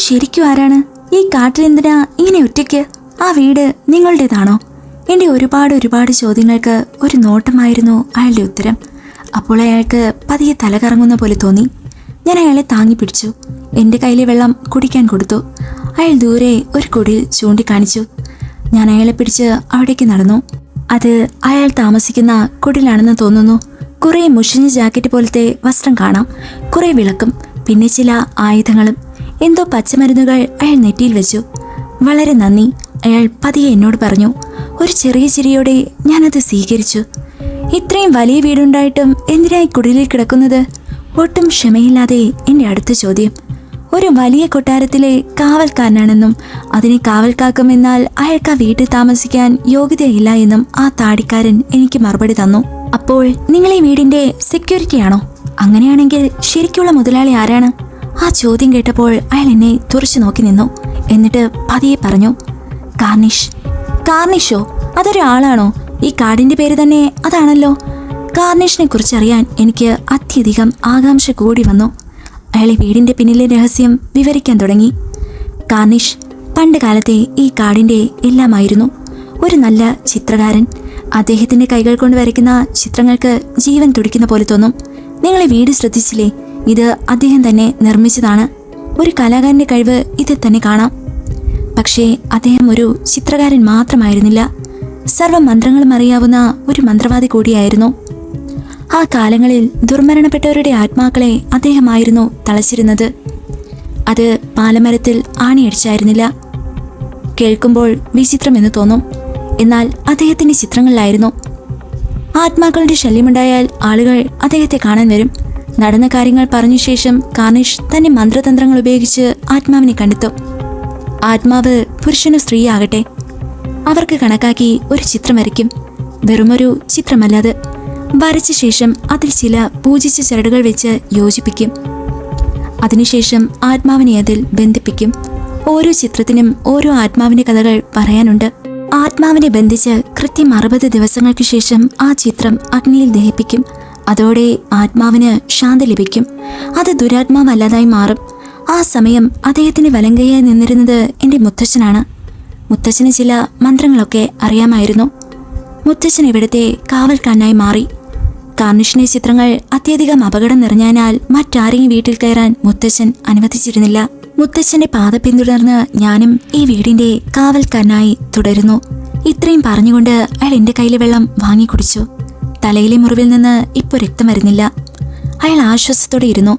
ശരിക്കും ആരാണ്? ഈ കാട്ടിലെന്തിനാ ഇങ്ങനെ ഒറ്റയ്ക്ക്? ആ വീട് നിങ്ങളുടേതാണോ? എൻ്റെ ഒരുപാട് ചോദ്യങ്ങൾക്ക് ഒരു നോട്ടമായിരുന്നു അയാളുടെ ഉത്തരം. അപ്പോൾ അയാൾക്ക് പതിയെ തല കറങ്ങുന്ന പോലെ തോന്നി. ഞാൻ അയാളെ താങ്ങി പിടിച്ചു. എൻ്റെ കയ്യിലെ വെള്ളം കുടിക്കാൻ കൊടുത്തു. അയാൾ ദൂരെ ഒരു കുടിൽ ചൂണ്ടിക്കാണിച്ചു. ഞാൻ അയാളെ പിടിച്ച് അവിടേക്ക് നടന്നു. അത് അയാൾ താമസിക്കുന്ന കുടിലാണെന്ന് തോന്നുന്നു. കുറേ മുഷിഞ്ഞ ജാക്കറ്റ് പോലത്തെ വസ്ത്രം കാണാം, കുറേ വിളക്കും, പിന്നെ ചില ആയുധങ്ങളും. എന്തോ പച്ചമരുന്നുകൾ അയാൾ നെറ്റിയിൽ വെച്ചു. വളരെ നന്ദി, അയാൾ പതിയെ എന്നോട് പറഞ്ഞു. ഒരു ചെറിയ ചിരിയോടെ ഞാനത് സ്വീകരിച്ചു. ഇത്രയും വലിയ വീടുണ്ടായിട്ടും എന്തിനായി കുടിലിൽ കിടക്കുന്നത്? ഒട്ടും ക്ഷമയില്ലാതെ എൻ്റെ അടുത്ത ചോദ്യം. ഒരു വലിയ കൊട്ടാരത്തിലെ കാവൽക്കാരനാണെന്നും അതിനെ കാവൽ കാക്കുമെന്നാൽ അയാൾക്ക് ആ വീട്ടിൽ താമസിക്കാൻ യോഗ്യതയില്ല എന്നും ആ താടിക്കാരൻ എനിക്ക് മറുപടി തന്നു. അപ്പോൾ നിങ്ങൾ ഈ വീടിന്റെ സെക്യൂരിറ്റി ആണോ? അങ്ങനെയാണെങ്കിൽ ശരിക്കുള്ള മുതലാളി ആരാണ്? ആ ചോദ്യം കേട്ടപ്പോൾ അയാൾ എന്നെ തുറച്ചു നോക്കി നിന്നു. എന്നിട്ട് പതിയെ പറഞ്ഞു, കാർണിഷ്. കാർണിഷോ? അതൊരാളാണോ? ഈ കാടിന്റെ പേര് തന്നെ അതാണല്ലോ. കാർണിഷിനെ കുറിച്ചറിയാൻ എനിക്ക് അത്യധികം ആകാംക്ഷ കൂടി വന്നു. അയാളെ വീടിന്റെ പിന്നിലെ രഹസ്യം വിവരിക്കാൻ തുടങ്ങി. കാർണിഷ് പണ്ട് കാലത്തെ ഈ കാടിന്റെ എല്ലാമായിരുന്നു. ഒരു നല്ല ചിത്രകാരൻ. അദ്ദേഹത്തിന്റെ കൈകൾ കൊണ്ട് വരയ്ക്കുന്ന ചിത്രങ്ങൾക്ക് ജീവൻ തുടിക്കുന്ന പോലെ തോന്നും. നിങ്ങളെ വീട് ശ്രദ്ധിച്ചില്ലേ? ഇത് അദ്ദേഹം തന്നെ നിർമ്മിച്ചതാണ്. ഒരു കലാകാരന്റെ കഴിവ് ഇതിൽ തന്നെ കാണാം. പക്ഷേ അദ്ദേഹം ഒരു ചിത്രകാരൻ മാത്രമായിരുന്നില്ല, സർവ്വ മന്ത്രങ്ങളും അറിയാവുന്ന ഒരു മന്ത്രവാദി കൂടിയായിരുന്നു. ആ കാലങ്ങളിൽ ദുർമരണപ്പെട്ടവരുടെ ആത്മാക്കളെ അദ്ദേഹമായിരുന്നു തളച്ചിരുന്നത്. അത് പാലമരത്തിൽ ആണിയടിച്ചായിരുന്നില്ല. കേൾക്കുമ്പോൾ വിചിത്രമെന്ന് തോന്നും, എന്നാൽ അദ്ദേഹത്തിന്റെ ചിത്രങ്ങളിലായിരുന്നു. ആത്മാക്കളുടെ ശല്യമുണ്ടായാൽ ആളുകൾ അദ്ദേഹത്തെ കാണാൻ വരും. നടന്ന കാര്യങ്ങൾ പറഞ്ഞ ശേഷം കാർണിഷ് തന്റെ മന്ത്രതന്ത്രങ്ങൾ ഉപയോഗിച്ച് ആത്മാവിനെ കണ്ടെത്തും. ആത്മാവ് പുരുഷനോ സ്ത്രീയാകട്ടെ, അവർക്ക് കണക്കാക്കി ഒരു ചിത്രം വരയ്ക്കും. വെറുമൊരു ചിത്രമല്ലത്. വരച്ച ശേഷം അതിൽ ചില പൂജിച്ച ചരടുകൾ വെച്ച് യോജിപ്പിക്കും. അതിനുശേഷം ആത്മാവിനെ അതിൽ ബന്ധിപ്പിക്കും. ഓരോ ചിത്രത്തിനും ഓരോ ആത്മാവിന്റെ കഥകൾ പറയാനുണ്ട്. ആത്മാവിനെ ബന്ധിച്ച് കൃത്യം 60 ദിവസങ്ങൾക്ക് ശേഷം ആ ചിത്രം അഗ്നിയിൽ ദഹിപ്പിക്കും. അതോടെ ആത്മാവിന് ശാന്തി ലഭിക്കും. അത് ദുരാത്മാവല്ലാതായി മാറും. ആ സമയം അദ്ദേഹത്തിന് വലങ്കയായി നിന്നിരുന്നത് എൻ്റെ മുത്തച്ഛനാണ്. മുത്തച്ഛന് ചില മന്ത്രങ്ങളൊക്കെ അറിയാമായിരുന്നു. മുത്തച്ഛൻ ഇവിടുത്തെ കാവൽക്കാരനായി മാറി. കാർണിഷിന്റെ ചിത്രങ്ങൾ അത്യധികം അപകടം നിറഞ്ഞതിനാൽ മറ്റാരെയും വീട്ടിൽ കയറാൻ മുത്തച്ഛൻ അനുവദിച്ചിരുന്നില്ല. മുത്തച്ഛന്റെ പാത പിന്തുടർന്ന് ഞാനും ഈ വീടിന്റെ കാവൽക്കാരനായി തുടരുന്നു. ഇത്രയും പറഞ്ഞുകൊണ്ട് അയാൾ എൻ്റെ കയ്യിലെ വെള്ളം വാങ്ങിക്കുടിച്ചു. തലയിലെ മുറിവിൽ നിന്ന് ഇപ്പോൾ രക്തം വരുന്നില്ല. അയാൾ ആശ്വാസത്തോടെ ഇരുന്നു.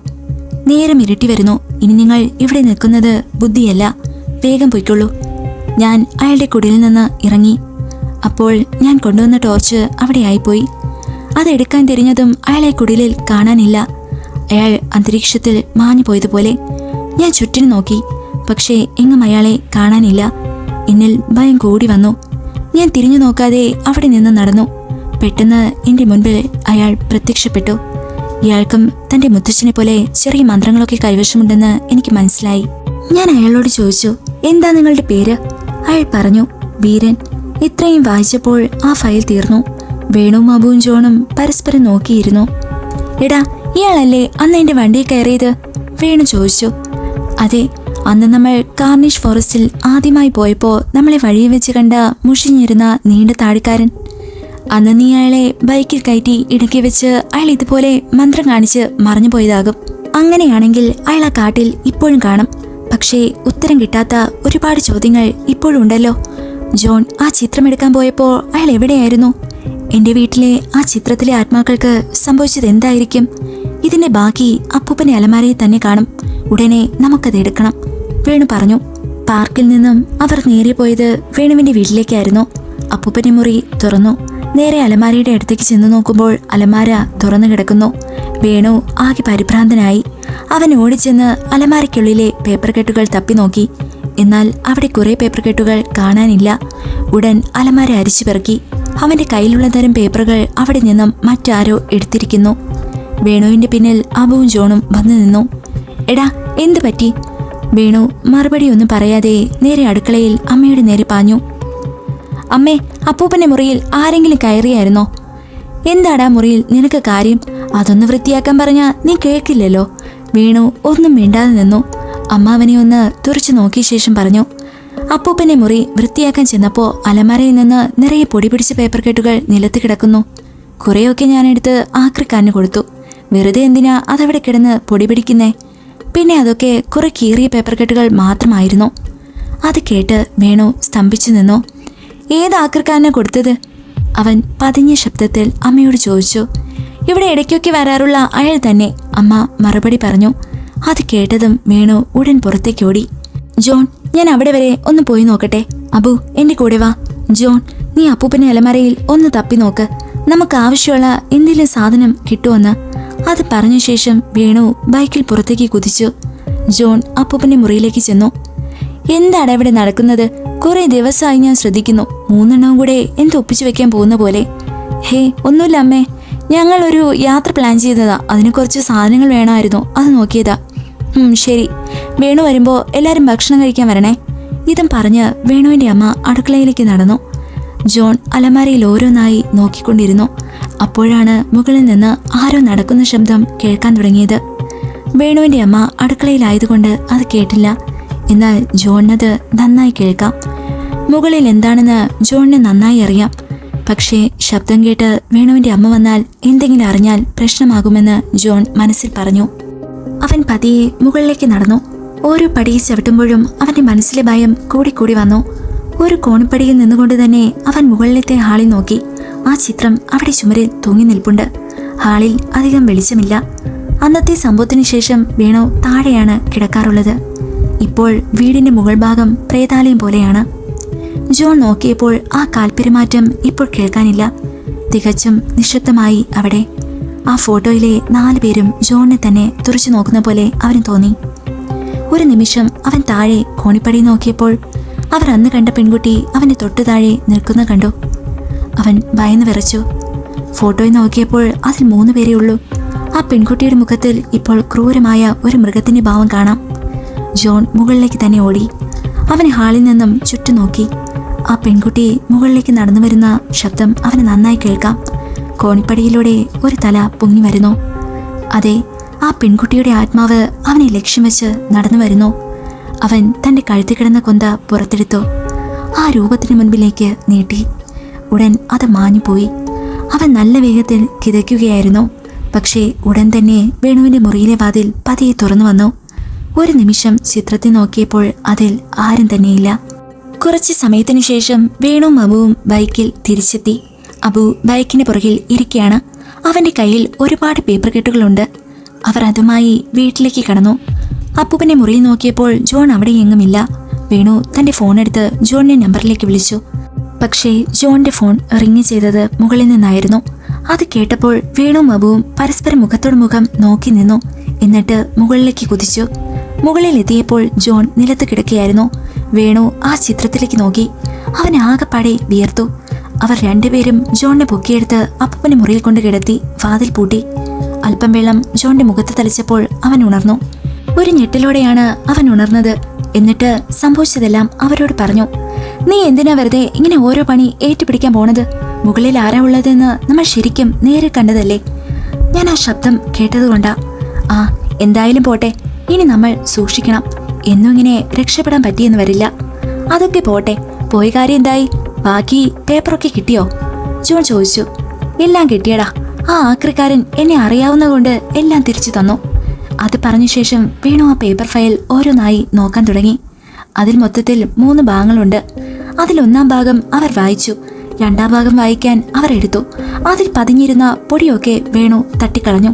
നേരം ഇരുട്ടി വരുന്നു. ഇനി നിങ്ങൾ ഇവിടെ നിൽക്കുന്നത് ബുദ്ധിയല്ല, വേഗം പൊയ്ക്കൊള്ളൂ. ഞാൻ അയാളുടെ കുടിലിൽ നിന്ന് ഇറങ്ങി. അപ്പോൾ ഞാൻ കൊണ്ടുവന്ന ടോർച്ച് അവിടെയായിപ്പോയി. അതെടുക്കാൻ തിരിഞ്ഞതും അയാളെ കുടിലിൽ കാണാനില്ല. അയാൾ അന്തരീക്ഷത്തിൽ മാഞ്ഞു പോയതുപോലെ. ഞാൻ ചുറ്റിനും നോക്കി, പക്ഷേ എങ്ങും അയാളെ കാണാനില്ല. എന്നിൽ ഭയം കൂടി വന്നു. ഞാൻ തിരിഞ്ഞു നോക്കാതെ അവിടെ നിന്ന് നടന്നു. പെട്ടെന്ന് എൻ്റെ മുൻപിൽ അയാൾ പ്രത്യക്ഷപ്പെട്ടു. ഇയാൾക്കും തൻ്റെ മുത്തച്ഛനെ പോലെ ചെറിയ മന്ത്രങ്ങളൊക്കെ കൈവശമുണ്ടെന്ന് എനിക്ക് മനസ്സിലായി. ഞാൻ അയാളോട് ചോദിച്ചു, എന്താ നിങ്ങളുടെ പേര്? അയാൾ പറഞ്ഞു, വീരൻ. ഇത്രയും വായിച്ചപ്പോൾ ആ ഫയൽ തീർന്നു. വേണുവും അബുവും ജോണും പരസ്പരം നോക്കിയിരുന്നു. എടാ, ഇയാളല്ലേ അന്ന് എൻ്റെ വണ്ടിയിൽ കയറിയത്? വേണു ചോദിച്ചു. അതെ, അന്ന് നമ്മൾ കാർണിഷ് ഫോറസ്റ്റിൽ ആദ്യമായി പോയപ്പോൾ നമ്മളെ വഴിയിൽ വെച്ച് കണ്ട മുഷിഞ്ഞിരുന്ന നീണ്ട താടിക്കാരൻ. അന്ന് നീ അയാളെ ബൈക്കിൽ കയറ്റി ഇടയ്ക്ക് വെച്ച് അയാൾ ഇതുപോലെ മന്ത്രം കാണിച്ച് മറഞ്ഞു പോയതാകും. അങ്ങനെയാണെങ്കിൽ അയാൾ ആ കാട്ടിൽ ഇപ്പോഴും കാണും. പക്ഷേ ഉത്തരം കിട്ടാത്ത ഒരുപാട് ചോദ്യങ്ങൾ ഇപ്പോഴും ഉണ്ടല്ലോ. ജോൺ ആ ചിത്രമെടുക്കാൻ പോയപ്പോൾ അയാൾ എവിടെയായിരുന്നു? എൻ്റെ വീട്ടിലെ ആ ചിത്രത്തിലെ ആത്മാക്കൾക്ക് സംഭവിച്ചത് എന്തായിരിക്കും? ഇതിന്റെ ബാക്കി അപ്പൂപ്പന്റെ അലമാരയിൽ തന്നെ കാണും. ഉടനെ നമുക്കത് എടുക്കണം, വേണു പറഞ്ഞു. പാർക്കിൽ നിന്നും അവർ നേരെ പോയത് വേണുവിന്റെ വീട്ടിലേക്കായിരുന്നു. അപ്പൂപ്പന്റെ മുറി തുറന്നു. നേരെ അലമാരയുടെ അടുത്തേക്ക് ചെന്ന് നോക്കുമ്പോൾ അലമാര തുറന്നു കിടക്കുന്നു. വേണു ആകെ പരിഭ്രാന്തനായി. അവൻ ഓടിച്ചെന്ന് അലമാരയ്ക്കുള്ളിലെ പേപ്പർ കെട്ടുകൾ തപ്പി നോക്കി. എന്നാൽ അവിടെ കുറെ പേപ്പർ കെട്ടുകൾ കാണാനില്ല. ഉടൻ അലമാര അരിച്ചു പെറുക്കി. അവന്റെ കയ്യിലുള്ള തരം പേപ്പറുകൾ അവിടെ നിന്നും മറ്റാരോ എടുത്തിരിക്കുന്നു. വേണുവിന്റെ പിന്നിൽ അബുവും ജോണും വന്നു നിന്നു. എടാ, എന്തു പറ്റി? വേണു മറുപടിയൊന്നും പറയാതെ നേരെ അടുക്കളയിൽ അമ്മയുടെ നേരെ പാഞ്ഞു. അമ്മേ, അപ്പൂപ്പന്റെ മുറിയിൽ ആരെങ്കിലും കയറിയായിരുന്നോ? എന്താടാ മുറിയിൽ നിനക്ക് കാര്യം? അതൊന്ന് വൃത്തിയാക്കാൻ പറഞ്ഞാൽ നീ കേൾക്കില്ലല്ലോ. വേണു ഒന്നും മിണ്ടാതെ നിന്നു. അമ്മ അവനെ ഒന്ന് തുറച്ചു നോക്കിയ ശേഷം പറഞ്ഞു. അപ്പൂപ്പന്റെ മുറി വൃത്തിയാക്കാൻ ചെന്നപ്പോൾ അലമാരയിൽ നിന്ന് നിറയെ പൊടി പിടിച്ച പേപ്പർ കെട്ടുകൾ നിലത്ത് കിടക്കുന്നു. കുറേയൊക്കെ ഞാനെടുത്ത് ആക്രിക്കാരന് കൊടുത്തു. വെറുതെ എന്തിനാ അതവിടെ കിടന്ന് പൊടി പിടിക്കുന്നേ? പിന്നെ അതൊക്കെ കുറെ കീറിയ പേപ്പർ കെട്ടുകൾ മാത്രമായിരുന്നു. അത് കേട്ട് വേണു സ്തംഭിച്ചു നിന്നു. ഏത് ആക്രിക്കാരനെ കൊടുത്തത്? അവൻ പതിഞ്ഞ ശബ്ദത്തിൽ അമ്മയോട് ചോദിച്ചു. ഇവിടെ ഇടയ്ക്കൊക്കെ വരാറുള്ള അയാൾ തന്നെ, അമ്മ മറുപടി പറഞ്ഞു. അത് കേട്ടതും വേണു ഉടൻ പുറത്തേക്ക് ഓടി. ജോൺ, ഞാൻ അവിടെ വരെ ഒന്ന് പോയി നോക്കട്ടെ. അബു, എന്റെ കൂടെ വാ. ജോൺ, നീ അപ്പൂപ്പന്റെ അലമാരയിൽ ഒന്ന് തപ്പി നോക്ക്. നമുക്ക് ആവശ്യമുള്ള എന്തെങ്കിലും സാധനം കിട്ടുമെന്ന്. അത് പറഞ്ഞ ശേഷം വേണു ബൈക്കിൽ പുറത്തേക്ക് കുതിച്ചു. ജോൺ അപ്പൂപ്പന്റെ മുറിയിലേക്ക് ചെന്നു. എന്താണ് ഇവിടെ നടക്കുന്നത്? കുറെ ദിവസമായി ഞാൻ ശ്രദ്ധിക്കുന്നു. 3 എണ്ണവും കൂടെ ഒപ്പിച്ചു വെക്കാൻ പോകുന്ന പോലെ. ഹേ, ഒന്നുമില്ല അമ്മേ. ഞങ്ങൾ ഒരു യാത്ര പ്ലാൻ ചെയ്തതാ. അതിന് കുറച്ച് സാധനങ്ങൾ വേണമായിരുന്നു, അത് നോക്കിയതാ. ശരി, വേണു വരുമ്പോൾ എല്ലാവരും ഭക്ഷണം കഴിക്കാൻ വരണേ. ഇതും പറഞ്ഞ് വേണുവിൻ്റെ അമ്മ അടുക്കളയിലേക്ക് നടന്നു. ജോൺ അലമാരയിൽ ഓരോന്നായി നോക്കിക്കൊണ്ടിരുന്നു. അപ്പോഴാണ് മുകളിൽ നിന്ന് ആരോ നടക്കുന്ന ശബ്ദം കേൾക്കാൻ തുടങ്ങിയത്. വേണുവിൻ്റെ അമ്മ അടുക്കളയിലായതുകൊണ്ട് അത് കേട്ടില്ല. എന്നാൽ ജോണിനത് നന്നായി കേൾക്കാം. മുകളിൽ എന്താണെന്ന് ജോണിന് നന്നായി അറിയാം. പക്ഷേ ശബ്ദം കേട്ട് വേണുവിൻ്റെ അമ്മ വന്നാൽ എന്തെങ്കിലും അറിഞ്ഞാൽ പ്രശ്നമാകുമെന്ന് ജോൺ മനസ്സിൽ പറഞ്ഞു. അവൻ പതിയെ മുകളിലേക്ക് നടന്നു. ഓരോ പടിയിൽ ചവിട്ടുമ്പോഴും അവൻ്റെ മനസ്സിലെ ഭയം കൂടിക്കൂടി വന്നു. ഒരു കോണിപ്പടിയിൽ നിന്നുകൊണ്ട് തന്നെ അവൻ മുകളിലത്തെ ഹാളിൽ നോക്കി. ആ ചിത്രം അവിടെ ചുമരിൽ തൂങ്ങി നിൽപ്പുണ്ട്. ഹാളിൽ അധികം വെളിച്ചമില്ല. അന്നത്തെ സംഭവത്തിന് ശേഷം വേണു താഴെയാണ് കിടക്കാറുള്ളത്. ഇപ്പോൾ വീടിന്റെ മുകൾ ഭാഗം പ്രേതാലയം പോലെയാണ്. ജോൺ നോക്കിയപ്പോൾ ആ കാൽപ്പെരുമാറ്റം ഇപ്പോൾ കേൾക്കാനില്ല. തികച്ചും നിശബ്ദമായി അവിടെ. ആ ഫോട്ടോയിലെ 4 പേരും ജോണിനെ തന്നെ തുറച്ചു നോക്കുന്ന പോലെ അവന് തോന്നി. ഒരു നിമിഷം അവൻ താഴെ കോണിപ്പടി നോക്കിയപ്പോൾ അവർ അന്ന് കണ്ട പെൺകുട്ടി അവന്റെ തൊട്ടു താഴെ നിൽക്കുന്ന കണ്ടു. അവൻ ഭയന്ന് വിറച്ചു. ഫോട്ടോയിൽ നോക്കിയപ്പോൾ അതിൽ 3 പേരേ ഉള്ളൂ. ആ പെൺകുട്ടിയുടെ മുഖത്തിൽ ഇപ്പോൾ ക്രൂരമായ ഒരു മൃഗത്തിന്റെ ഭാവം കാണാം. ജോൺ മുകളിലേക്ക് തന്നെ ഓടി. അവൻ ഹാളിൽ നിന്നും ചുറ്റും നോക്കി. ആ പെൺകുട്ടി മുകളിലേക്ക് നടന്നു വരുന്ന ശബ്ദം അവന് നന്നായി കേൾക്കാം. കോണിപ്പടിയിലൂടെ ഒരു തല പൊങ്ങി വരുന്നു. അതെ, ആ പെൺകുട്ടിയുടെ ആത്മാവ് അവനെ ലക്ഷ്യം വെച്ച് നടന്നു വരുന്നു. അവൻ തൻ്റെ കഴുത്തിൽ കിടന്ന കൊന്ത പുറത്തെടുത്തു. ആ രൂപത്തിന് മുൻപിലേക്ക് നീട്ടി. ഉടൻ അത് മാഞ്ഞുപോയി. അവൻ നല്ല വേഗത്തിൽ കിതയ്ക്കുകയായിരുന്നു. പക്ഷേ ഉടൻ തന്നെ വേണുവിൻ്റെ മുറിയിലെ വാതിൽ പതിയെ തുറന്നു വന്നു. ഒരു നിമിഷം ചിത്രത്തെ നോക്കിയപ്പോൾ അതിൽ ആരും തന്നെയില്ല. കുറച്ച് സമയത്തിന് ശേഷം വേണുവും അബുവും ബൈക്കിൽ തിരിച്ചെത്തി. അബു ബൈക്കിന് പുറകിൽ ഇരിക്കുകയാണ്. അവൻ്റെ കയ്യിൽ ഒരുപാട് പേപ്പർ കെട്ടുകളുണ്ട്. അവർ അതുമായി വീട്ടിലേക്ക് കടന്നു. അപ്പൂപ്പൻ്റെ മുറിയിൽ നോക്കിയപ്പോൾ ജോൺ അവിടെ എങ്ങുമില്ല. വേണു തൻ്റെ ഫോണെടുത്ത് ജോണിൻ്റെ നമ്പറിലേക്ക് വിളിച്ചു. പക്ഷേ ജോണിൻ്റെ ഫോൺ റിങ് ചെയ്തത് മുകളിൽ നിന്നായിരുന്നു. അത് കേട്ടപ്പോൾ വേണുവും അബുവും പരസ്പരം മുഖത്തോട് മുഖം നോക്കി നിന്നു. എന്നിട്ട് മുകളിലേക്ക് കുതിച്ചു. മുകളിൽ എത്തിയപ്പോൾ ജോൺ നിലത്ത് കിടക്കുകയായിരുന്നു. വേണു ആ ചിത്രത്തിലേക്ക് നോക്കി. അവൻ ആകെപ്പാടെ വിയർത്തു. അവർ 2 പേരും ജോണിനെ പൊക്കിയെടുത്ത് അപ്പൂപ്പൻ്റെ മുറിയിൽ കൊണ്ട് കിടത്തി വാതിൽ പൂട്ടി. അല്പം വെള്ളം ജോണിന്റെ മുഖത്ത് തളിച്ചപ്പോൾ അവൻ ഉണർന്നു. ഒരു ഞെട്ടലോടെയാണ് അവൻ ഉണർന്നത്. എന്നിട്ട് സംഭവിച്ചതെല്ലാം അവരോട് പറഞ്ഞു. നീ എന്തിനാ വെറുതെ ഇങ്ങനെ ഓരോ പണി ഏറ്റുപിടിക്കാൻ പോണത്? മുകളിൽ ആരാ ഉള്ളതെന്ന് നമ്മൾ ശരിക്കും നേരെ കണ്ടതല്ലേ? ഞാൻ ആ ശബ്ദം കേട്ടതുകൊണ്ടാ. ആ, എന്തായാലും പോട്ടെ. ഇനി നമ്മൾ സൂക്ഷിക്കണം. എന്നും ഇങ്ങനെ രക്ഷപ്പെടാൻ പറ്റിയെന്ന് വരില്ല. അതൊക്കെ പോട്ടെ, പോയ കാര്യം എന്തായി? ബാക്കി പേപ്പറൊക്കെ കിട്ടിയോ? ജോൺ ചോദിച്ചു. എല്ലാം കിട്ടിയടാ. ആ ആക്രിക്കാരൻ എന്നെ അറിയാവുന്നതുകൊണ്ട് എല്ലാം തിരിച്ചു തന്നു. അത് പറഞ്ഞ ശേഷം വേണു ആ പേപ്പർ ഫയൽ ഓരോന്നായി നോക്കാൻ തുടങ്ങി. അതിൽ മൊത്തത്തിൽ 3 ഭാഗങ്ങളുണ്ട്. അതിൽ 1-ാം ഭാഗം അവർ വായിച്ചു. 2-ാം ഭാഗം വായിക്കാൻ അവർ എടുത്തു. അതിൽ പതിഞ്ഞിരുന്ന പൊടിയൊക്കെ വേണു തട്ടിക്കളഞ്ഞു.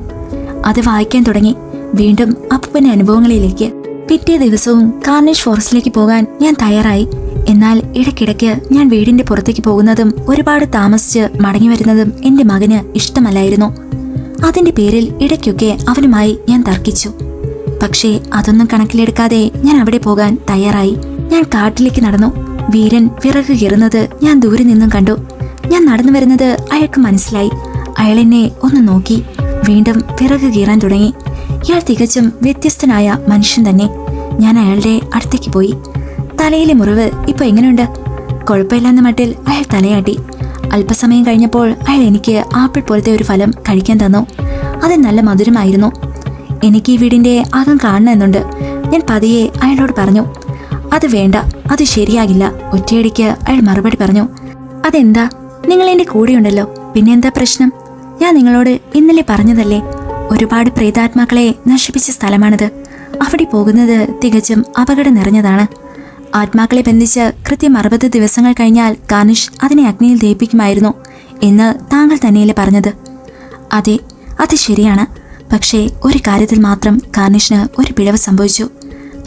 അത് വായിക്കാൻ തുടങ്ങി. വീണ്ടും അപ്പൂപ്പന്റെ അനുഭവങ്ങളിലേക്ക്. പിറ്റേ ദിവസവും കാർണേജ് ഫോറസ്റ്റിലേക്ക് പോകാൻ ഞാൻ തയ്യാറായി. എന്നാൽ ഇടയ്ക്കിടയ്ക്ക് ഞാൻ വീടിന്റെ പുറത്തേക്ക് പോകുന്നതും ഒരുപാട് താമസിച്ച് മടങ്ങി വരുന്നതും എൻ്റെ മകന് ഇഷ്ടമല്ലായിരുന്നു. അതിന്റെ പേരിൽ ഇടയ്ക്കൊക്കെ അവനുമായി ഞാൻ തർക്കിച്ചു. പക്ഷേ അതൊന്നും കണക്കിലെടുക്കാതെ ഞാൻ അവിടെ പോകാൻ തയ്യാറായി. ഞാൻ കാട്ടിലേക്ക് നടന്നു. വീരൻ വിറക് കീറുന്നത് ഞാൻ ദൂരെ നിന്നും കണ്ടു. ഞാൻ നടന്നു വരുന്നത് അയാൾക്ക് മനസ്സിലായി. അയാൾ എന്നെ ഒന്ന് നോക്കി. വീണ്ടും വിറക് കീറാൻ തുടങ്ങി. ഇയാൾ തികച്ചും വ്യത്യസ്തനായ മനുഷ്യൻ തന്നെ. ഞാൻ അയാളുടെ അടുത്തേക്ക് പോയി. തലയിലെ മുറിവ് ഇപ്പൊ എങ്ങനെയുണ്ട്? കുഴപ്പമില്ലെന്ന മട്ടിൽ അയാൾ തലയാട്ടി. അല്പസമയം കഴിഞ്ഞപ്പോൾ അയാൾ എനിക്ക് ആപ്പിൾ പോലത്തെ ഒരു ഫലം കഴിക്കാൻ തന്നു. അത് നല്ല മധുരമായിരുന്നു. എനിക്ക് ഈ വീടിന്റെ അകം കാണണമെന്നുണ്ട്. ഞാൻ പതിയെ അയാളോട് പറഞ്ഞു. അത് വേണ്ട, അത് ശരിയാകില്ല. ഒറ്റയടിക്ക് അയാൾ മറുപടി പറഞ്ഞു. അതെന്താ? നിങ്ങൾ എന്റെ കൂടെയുണ്ടല്ലോ, പിന്നെ എന്താ പ്രശ്നം? ഞാൻ നിങ്ങളോട് ഇന്നലെ പറഞ്ഞതല്ലേ, ഒരുപാട് പ്രേതാത്മാക്കളെ നശിപ്പിച്ച സ്ഥലമാണിത്. അവിടെ പോകുന്നത് തികച്ചും അപകടം നിറഞ്ഞതാണ്. ആത്മാക്കളെ ബന്ധിച്ച് കൃത്യം 60 ദിവസങ്ങൾ കഴിഞ്ഞാൽ കാർണിഷ് അതിനെ അഗ്നിയിൽ ദഹിപ്പിക്കുമായിരുന്നു എന്ന് താങ്കൾ തന്നെയല്ലേ പറഞ്ഞത്? അതെ, അത് ശരിയാണ്. പക്ഷേ ഒരു കാര്യത്തിൽ മാത്രം കാർണിഷിന് ഒരു പിഴവ് സംഭവിച്ചു.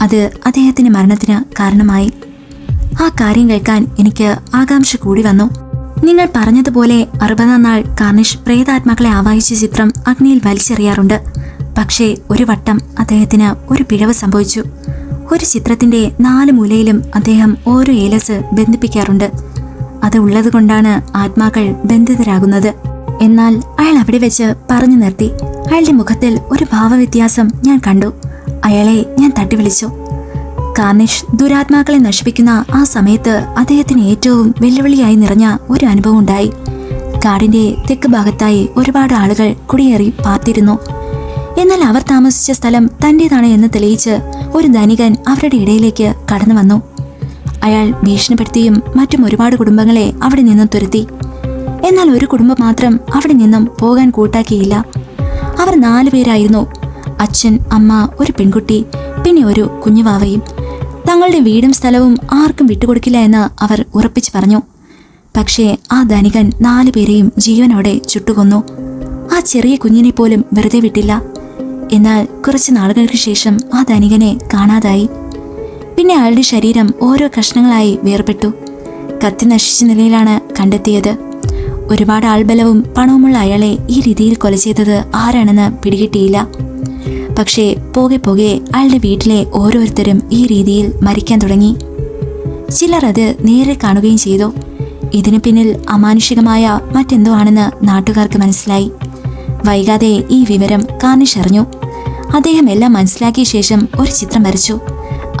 അത് അദ്ദേഹത്തിന്റെ മരണത്തിന് കാരണമായി. ആ കാര്യം കേൾക്കാൻ എനിക്ക് ആകാംക്ഷ കൂടി വന്നു. നിങ്ങൾ പറഞ്ഞതുപോലെ 60-ാം നാൾ കാർണിഷ് പ്രേതാത്മാക്കളെ ആവാഹിച്ച ചിത്രം അഗ്നിയിൽ വലിച്ചെറിയാറുണ്ട്. പക്ഷേ ഒരു വട്ടം അദ്ദേഹത്തിന് ഒരു പിഴവ് സംഭവിച്ചു. ഒരു ചിത്രത്തിന്റെ 4 മൂലയിലും അദ്ദേഹം ഓരോ ഏലസ് ബന്ധിപ്പിക്കാറുണ്ട്. അത് ഉള്ളതുകൊണ്ടാണ് ആത്മാക്കൾ ബന്ധിതരാകുന്നത്. എന്നാൽ അയാൾ അവിടെ വെച്ച് പറഞ്ഞു നിർത്തി. അയാളുടെ മുഖത്തിൽ ഒരു ഭാവവ്യത്യാസം ഞാൻ കണ്ടു. അയാളെ ഞാൻ തട്ടി വിളിച്ചു. കാർണിഷ് ദുരാത്മാക്കളെ നശിപ്പിക്കുന്ന ആ സമയത്ത് അദ്ദേഹത്തിന് ഏറ്റവും വെല്ലുവിളിയായി നിറഞ്ഞ ഒരു അനുഭവം ഉണ്ടായി. കാടിന്റെ തെക്ക് ഭാഗത്തായി ഒരുപാട് ആളുകൾ കുടിയേറി പാർത്തിരുന്നു. എന്നാൽ അവർ താമസിച്ച സ്ഥലം തന്റേതാണ് എന്ന് തെളിയിച്ച് ഒരു ധനികൻ അവരുടെ ഇടയിലേക്ക് കടന്നു വന്നു. അയാൾ ഭീഷണിപ്പെടുത്തിയും മറ്റും ഒരുപാട് കുടുംബങ്ങളെ അവിടെ നിന്നും തുരത്തി. എന്നാൽ ഒരു കുടുംബം മാത്രം അവിടെ നിന്നും പോകാൻ കൂട്ടാക്കിയില്ല. അവർ 4 പേരായിരുന്നു. അച്ഛൻ, അമ്മ, ഒരു പെൺകുട്ടി, പിന്നെ ഒരു കുഞ്ഞുവാവയും. തങ്ങളുടെ വീടും സ്ഥലവും ആർക്കും വിട്ടുകൊടുക്കില്ല എന്ന് അവർ ഉറപ്പിച്ചു പറഞ്ഞു. പക്ഷേ ആ ധനികൻ 4 പേരെയും ജീവനോടെ ചുട്ടുകൊന്നു. ആ ചെറിയ കുഞ്ഞിനെ പോലും വെറുതെ വിട്ടില്ല. എന്നാൽ കുറച്ച് നാളുകൾക്ക് ശേഷം ആ ധനികനെ കാണാതായി. പിന്നെ അയാളുടെ ശരീരം ഓരോ കഷ്ണങ്ങളായി വേർപെട്ടു. കത്തി നശിച്ച നിലയിലാണ് കണ്ടെത്തിയത്. ഒരുപാട് ആൾബലവും പണവുമുള്ള അയാളെ ഈ രീതിയിൽ കൊല ചെയ്തത് ആരാണെന്ന് പിടികിട്ടിയില്ല. പക്ഷേ പോകെ പോകെ അയാളുടെ വീട്ടിലെ ഓരോരുത്തരും ഈ രീതിയിൽ മരിക്കാൻ തുടങ്ങി. ചിലർ അത് നേരെ കാണുകയും ചെയ്തു. ഇതിനു പിന്നിൽ അമാനുഷികമായ മറ്റെന്തോ ആണെന്ന് നാട്ടുകാർക്ക് മനസ്സിലായി. വൈകാതെ ഈ വിവരം കാർണിഷ് അറിഞ്ഞു. അദ്ദേഹം എല്ലാം മനസ്സിലാക്കിയ ശേഷം ഒരു ചിത്രം വരച്ചു.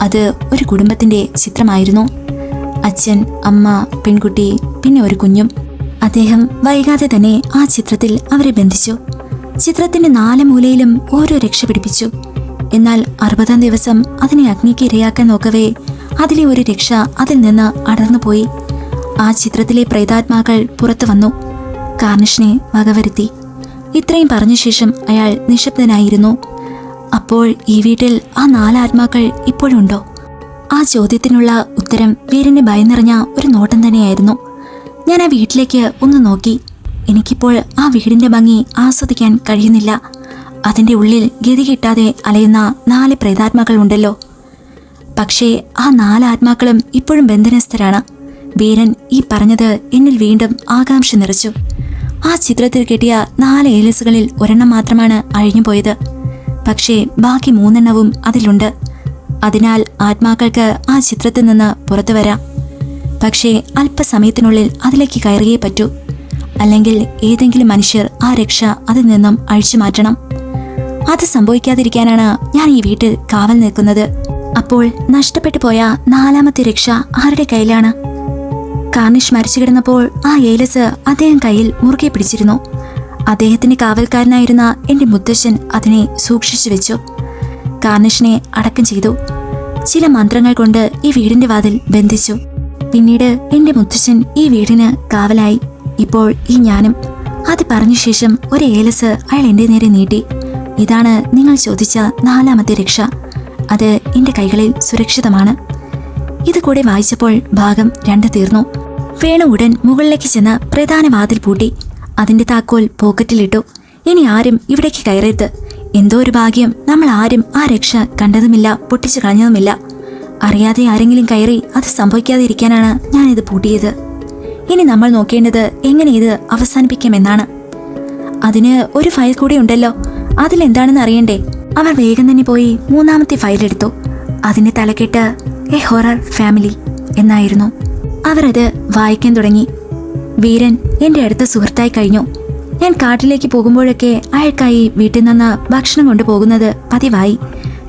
അത് ഒരു കുടുംബത്തിന്റെ ചിത്രമായിരുന്നു. അച്ഛൻ, അമ്മ, പെൺകുട്ടി, പിന്നെ ഒരു കുഞ്ഞും. അദ്ദേഹം വൈകാതെ തന്നെ ആ ചിത്രത്തിൽ അവരെ ബന്ധിച്ചു. ചിത്രത്തിന്റെ 4 മൂലയിലും ഓരോ രക്ഷ പിടിപ്പിച്ചു. എന്നാൽ 60-ാം ദിവസം അതിനെ അഗ്നിക്ക് ഇരയാക്കാൻ നോക്കവേ അതിലെ ഒരു രക്ഷ അതിൽ നിന്ന് അടർന്നുപോയി. ആ ചിത്രത്തിലെ പ്രേതാത്മാക്കൾ പുറത്തു വന്നു. കാർണിഷിനെ വകവരുത്തി. ഇത്രയും പറഞ്ഞ ശേഷം അയാൾ നിശബ്ദനായിരുന്നു. അപ്പോൾ ഈ വീട്ടിൽ ആ 4 ആത്മാക്കൾ ഇപ്പോഴുണ്ടോ? ആ ചോദ്യത്തിനുള്ള ഉത്തരം വീരനെ ഭയന്നിറഞ്ഞ ഒരു നോട്ടം തന്നെയായിരുന്നു. ഞാൻ ആ വീട്ടിലേക്ക് ഒന്ന് നോക്കി. എനിക്കിപ്പോൾ ആ വീടിന്റെ ഭംഗി ആസ്വദിക്കാൻ കഴിയുന്നില്ല. അതിന്റെ ഉള്ളിൽ ഗതി കിട്ടാതെ അലയുന്ന 4 പ്രേതാത്മാക്കൾ ഉണ്ടല്ലോ. പക്ഷേ ആ 4 ആത്മാക്കളും ഇപ്പോഴും ബന്ധനസ്ഥരാണ്. വീരൻ ഈ പറഞ്ഞത് എന്നിൽ വീണ്ടും ആകാംക്ഷ നിറച്ചു. ആ ചിത്രത്തിൽ കിട്ടിയ 4 ഏലസുകളിൽ ഒരെണ്ണം മാത്രമാണ് അഴിഞ്ഞുപോയത്. പക്ഷേ ബാക്കി 3 എണ്ണവും അതിലുണ്ട്. അതിനാൽ ആത്മാക്കൾക്ക് ആ ചിത്രത്തിൽ നിന്ന് പുറത്തു വരാം. പക്ഷേ അല്പസമയത്തിനുള്ളിൽ അതിലേക്ക് കയറിയേ പറ്റൂ. അല്ലെങ്കിൽ ഏതെങ്കിലും മനുഷ്യർ ആ രക്ഷ അതിൽ നിന്നും അഴിച്ചു മാറ്റണം. അത് സംഭവിക്കാതിരിക്കാനാണ് ഞാൻ ഈ വീട്ടിൽ കാവൽ നിൽക്കുന്നത്. അപ്പോൾ നഷ്ടപ്പെട്ടു പോയ 4ാമത്തെ രക്ഷ ആരുടെ കയ്യിലാണ്? കാർണിഷ് മരിച്ചു കിടന്നപ്പോൾ ആ ഏലസ് അദ്ദേഹം കയ്യിൽ മുറുകെ പിടിച്ചിരുന്നു. അദ്ദേഹത്തിന്റെ കാവൽക്കാരനായിരുന്ന എന്റെ മുത്തശ്ശൻ അതിനെ സൂക്ഷിച്ചു വെച്ചു. കാർണിഷിനെ അടക്കം ചെയ്തു. ചില മന്ത്രങ്ങൾ കൊണ്ട് ഈ വീടിന്റെ വാതിൽ ബന്ധിച്ചു. പിന്നീട് എന്റെ മുത്തശ്ശൻ ഈ വീടിന് കാവലായി. ഇപ്പോൾ ഈ ഞാനും. അത് പറഞ്ഞ ശേഷം ഒരു ഏലസ് അയാൾ എന്റെ നേരെ നീട്ടി. ഇതാണ് നിങ്ങൾ ചോദിച്ച 4ാമത്തെ രക്ഷ. അത് എന്റെ കൈകളിൽ സുരക്ഷിതമാണ്. ഇത് കൂടെ വായിച്ചപ്പോൾ ഭാഗം 2 തീർന്നു. വേണു ഉടൻ മുകളിലേക്ക് ചെന്ന് പ്രധാന വാതിൽ പൂട്ടി. അതിന്റെ താക്കോൽ പോക്കറ്റിലിട്ടു. ഇനി ആരും ഇവിടേക്ക് കയറരുത്. എന്തോ ഒരു ഭാഗ്യം, നമ്മൾ ആരും ആ രക്ഷ കണ്ടതുമില്ല, പൊട്ടിച്ചു കളഞ്ഞതുമില്ല. അറിയാതെ ആരെങ്കിലും കയറി അത് സംഭവിക്കാതെ ഇരിക്കാനാണ് ഞാനിത് പൂട്ടിയത്. ഇനി നമ്മൾ നോക്കേണ്ടത് എങ്ങനെ ഇത് അവസാനിപ്പിക്കാമെന്നാണ്. അതിന് ഒരു ഫയൽ കൂടി ഉണ്ടല്ലോ, അതിലെന്താണെന്ന് അറിയണ്ടേ? അവർ വേഗം തന്നെ പോയി 3ാമത്തെ ഫയലെടുത്തു. അതിന്റെ തലക്കെട്ട് എ ഹൊറർ ഫാമിലി എന്നായിരുന്നു. അവർ അത് വായിക്കാൻ തുടങ്ങി. വീരൻ എന്റെ അടുത്ത സുഹൃത്തായി കഴിഞ്ഞു. ഞാൻ കാട്ടിലേക്ക് പോകുമ്പോഴൊക്കെ അയാൾക്കായി വീട്ടിൽ നിന്ന് ഭക്ഷണം കൊണ്ടുപോകുന്നത് പതിവായി.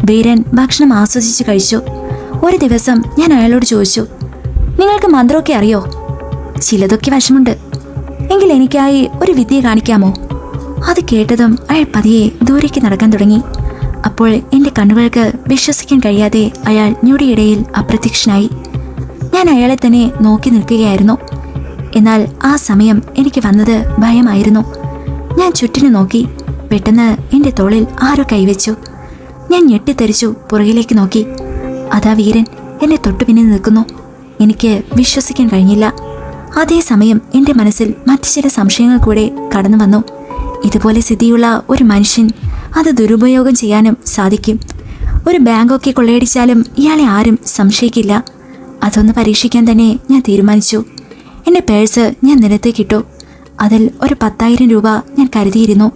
വീരൻ ഭക്ഷണം ആസ്വദിച്ച് കഴിച്ചു. ഒരു ദിവസം ഞാൻ അയാളോട് ചോദിച്ചു, നിങ്ങൾക്ക് മന്ത്രമൊക്കെ അറിയോ? ചിലതൊക്കെ വശമുണ്ട്. എങ്കിൽ എനിക്കായി ഒരു വിദ്യ കാണിക്കാമോ? അത് കേട്ടതും അയാൾ പതിയെ ദൂരേക്ക് നടക്കാൻ തുടങ്ങി. അപ്പോൾ എൻ്റെ കണ്ണുകൾക്ക് വിശ്വസിക്കാൻ കഴിയാതെ അയാൾ ഞൊടിയിടയിൽ അപ്രത്യക്ഷനായി. ഞാൻ അയാളെ തന്നെ നോക്കി നിൽക്കുകയായിരുന്നു. എന്നാൽ ആ സമയം എനിക്ക് വന്നത് ഭയമായിരുന്നു. ഞാൻ ചുറ്റിനു നോക്കി. പെട്ടെന്ന് എൻ്റെ തോളിൽ ആരോ കൈവച്ചു. ഞാൻ ഞെട്ടിത്തെറിച്ചു പുറകിലേക്ക് നോക്കി. അതാ വീരൻ എന്നെ തൊട്ടുപിന്നിൽ നിൽക്കുന്നു. എനിക്ക് വിശ്വസിക്കാൻ കഴിഞ്ഞില്ല. അതേസമയം എൻ്റെ മനസ്സിൽ മറ്റു ചില സംശയങ്ങൾ കൂടെ കടന്നു വന്നു. ഇതുപോലെ സ്ഥിതിയുള്ള ഒരു മനുഷ്യൻ അത് ദുരുപയോഗം ചെയ്യാനും സാധിക്കും. ഒരു ബാങ്കൊക്കെ കൊള്ളയടിച്ചാലും ഇയാളെ ആരും സംശയിക്കില്ല. അതൊന്ന് പരീക്ഷിക്കാൻ തന്നെ ഞാൻ തീരുമാനിച്ചു. എൻ്റെ പേഴ്സ് ഞാൻ നിലത്തേക്കിട്ടു. അതിൽ ഒരു 10,000 രൂപ ഞാൻ കരുതിയിരുന്നു.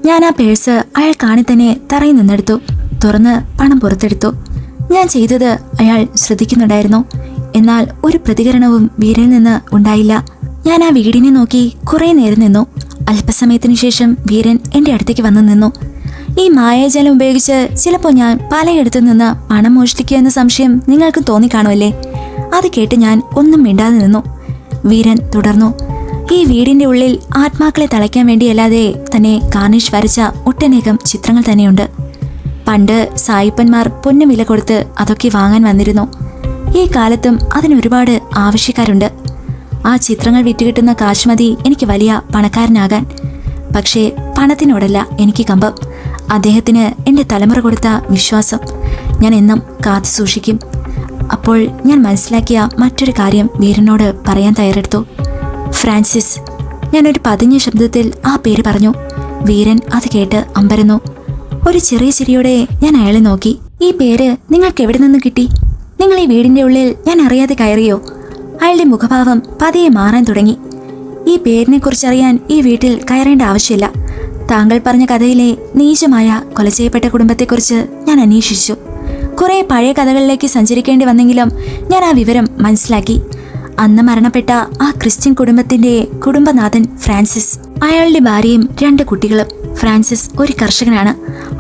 ഞാൻ ആ പേഴ്സ് അയാൾ കാണി തന്നെ തറയിൽ നിന്നെടുത്തു. തുറന്ന് പണം പുറത്തെടുത്തു. ഞാൻ ചെയ്തത് അയാൾ ശ്രദ്ധിക്കുന്നുണ്ടായിരുന്നു. എന്നാൽ ഒരു പ്രതികരണവും വീരനിൽ നിന്ന് ഉണ്ടായില്ല. ഞാൻ ആ വീടിനെ നോക്കി കുറേ നേരം നിന്നു. അല്പസമയത്തിന് ശേഷം വീരൻ എൻ്റെ അടുത്തേക്ക് വന്നു നിന്നു. ഈ മായാജാലം ഉപയോഗിച്ച് ചിലപ്പോൾ ഞാൻ പലയിടത്തു നിന്ന് പണം മോഷ്ടിക്കുക എന്ന സംശയം നിങ്ങൾക്ക് തോന്നിക്കാണുമല്ലേ? അത് കേട്ട് ഞാൻ ഒന്നും മിണ്ടാതെ നിന്നു. വീരൻ തുടർന്നു. ഈ വീടിന്റെ ഉള്ളിൽ ആത്മാക്കളെ തളയ്ക്കാൻ വേണ്ടിയല്ലാതെ തന്നെ കാർണിഷ് വരച്ച ഒട്ടനേകം ചിത്രങ്ങൾ തന്നെയുണ്ട്. പണ്ട് സായിപ്പന്മാർ പൊന്നു വില കൊടുത്ത് അതൊക്കെ വാങ്ങാൻ വന്നിരുന്നു. ഈ കാലത്തും അതിനൊരുപാട് ആവശ്യക്കാരുണ്ട്. ആ ചിത്രങ്ങൾ വിറ്റുകിട്ടുന്ന കാശ് മതി എനിക്ക് വലിയ പണക്കാരനാകാൻ. പക്ഷേ പണത്തിനോടല്ല എനിക്ക് കമ്പം. അദ്ദേഹത്തിന് എൻ്റെ തലമുറ കൊടുത്ത വിശ്വാസം ഞാൻ എന്നും കാത്തു സൂക്ഷിക്കും. അപ്പോൾ ഞാൻ മനസ്സിലാക്കിയ മറ്റൊരു കാര്യം വീരനോട് പറയാൻ തയ്യാറെടുത്തു. ഫ്രാൻസിസ്. ഞാനൊരു പതിഞ്ഞ ശബ്ദത്തിൽ ആ പേര് പറഞ്ഞു. വീരൻ അത് കേട്ട് അമ്പരന്നു. ഒരു ചെറിയ ചിരിയോടെ ഞാൻ അയാളെ നോക്കി. ഈ പേര് നിങ്ങൾക്ക് എവിടെ നിന്ന് കിട്ടി? നിങ്ങൾ ഈ വീടിന്റെ ഉള്ളിൽ ഞാൻ അറിയാതെ കയറിയോ? അയാളുടെ മുഖഭാവം പതിയെ മാറാൻ തുടങ്ങി. ഈ പേരിനെ കുറിച്ചറിയാൻ ഈ വീട്ടിൽ കയറേണ്ട ആവശ്യമില്ല. താങ്കൾ പറഞ്ഞ കഥയിലെ നീചമായ കൊല ചെയ്യപ്പെട്ട കുടുംബത്തെക്കുറിച്ച് ഞാൻ അന്വേഷിച്ചു. കുറെ പഴയ കഥകളിലേക്ക് സഞ്ചരിക്കേണ്ടി വന്നെങ്കിലും ഞാൻ ആ വിവരം മനസ്സിലാക്കി. അന്ന് മരണപ്പെട്ട ആ ക്രിസ്ത്യൻ കുടുംബത്തിന്റെ കുടുംബനാഥൻ ഫ്രാൻസിസ്, അയാളുടെ ഭാര്യയും 2 കുട്ടികളും. ഫ്രാൻസിസ് ഒരു കർഷകനാണ്.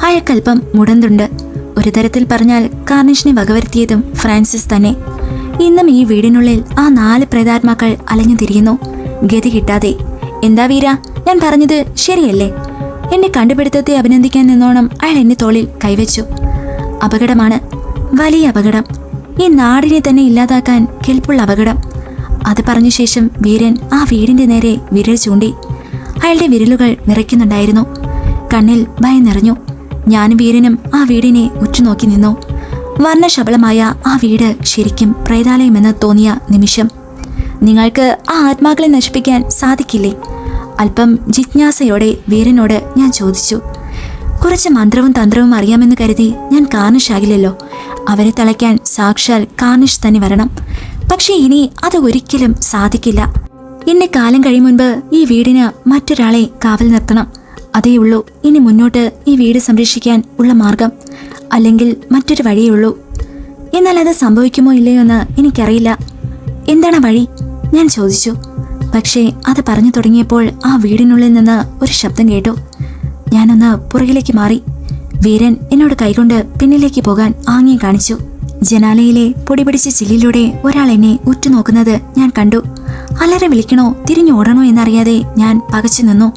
അയാൾക്കല്പം മുടന്തുണ്ട്. ഒരു തരത്തിൽ പറഞ്ഞാൽ കാർണിഷിനെ വകവരുത്തിയതും ഫ്രാൻസിസ് തന്നെ. ഇന്നും ഈ വീടിനുള്ളിൽ ആ 4 പ്രേതാത്മാക്കൾ അലഞ്ഞു തിരിയുന്നു, ഗതി കിട്ടാതെ. എന്താ വീര, ഞാൻ പറഞ്ഞത് ശരിയല്ലേ? എന്നെ കണ്ടുപിടുത്തത്തെ അഭിനന്ദിക്കാൻ നിന്നോണം അയാൾ എന്നെ തോളിൽ കൈവച്ചു. അപകടമാണ്, വലിയ അപകടം. ഈ നാടിനെ തന്നെ ഇല്ലാതാക്കാൻ കെൽപ്പുള്ള അപകടം. അത് പറഞ്ഞ ശേഷം വീരൻ ആ വീടിന്റെ നേരെ വിരൽ ചൂണ്ടി. അയാളുടെ വിരലുകൾ വിറയ്ക്കുന്നുണ്ടായിരുന്നു. കണ്ണിൽ ഭയം നിറഞ്ഞു. ഞാനും വീരനും ആ വീടിനെ ഉറ്റുനോക്കി നിന്നു. വർണ്ണശബളമായ ആ വീട് ശരിക്കും പ്രേതാലയമെന്ന് തോന്നിയ നിമിഷം. നിങ്ങൾക്ക് ആ ആത്മാക്കളെ നശിപ്പിക്കാൻ സാധിക്കില്ലേ? അല്പം ജിജ്ഞാസയോടെ വീരനോട് ഞാൻ ചോദിച്ചു. കുറച്ച് മന്ത്രവും തന്ത്രവും അറിയാമെന്ന് കരുതി ഞാൻ കാർണിഷ് ആകില്ലല്ലോ. അവരെ തളയ്ക്കാൻ സാക്ഷാൽ കാർണിഷ് തന്നെ വരണം. പക്ഷേ ഇനി അത് ഒരിക്കലും സാധിക്കില്ല. എന്നെ കാലം കഴിയും മുൻപ് ഈ വീടിന് മറ്റൊരാളെ കാവൽ നിർത്തണം. അതേയുള്ളൂ ഇനി മുന്നോട്ട് ഈ വീട് സംരക്ഷിക്കാൻ ഉള്ള മാർഗം. അല്ലെങ്കിൽ മറ്റൊരു വഴിയേ ഉള്ളൂ. എന്നാൽ അത് സംഭവിക്കുമോ ഇല്ലയോ എന്ന് എനിക്കറിയില്ല. എന്താണ് വഴി? ഞാൻ ചോദിച്ചു. പക്ഷേ അത് പറഞ്ഞു തുടങ്ങിയപ്പോൾ ആ വീടിനുള്ളിൽ നിന്ന് ഒരു ശബ്ദം കേട്ടു. ഞാനൊന്ന് പുറകിലേക്ക് മാറി. വീരൻ എന്നോട് കൈകൊണ്ട് പിന്നിലേക്ക് പോകാൻ ആംഗ്യം കാണിച്ചു. ജനാലയിലെ പൊടിപിടിച്ച ചില്ലിലൂടെ ഒരാൾ എന്നെ ഉറ്റുനോക്കുന്നത് ഞാൻ കണ്ടു. അലറി വിളിക്കണോ തിരിഞ്ഞോടണോ എന്നറിയാതെ ഞാൻ പകച്ചു നിന്നു.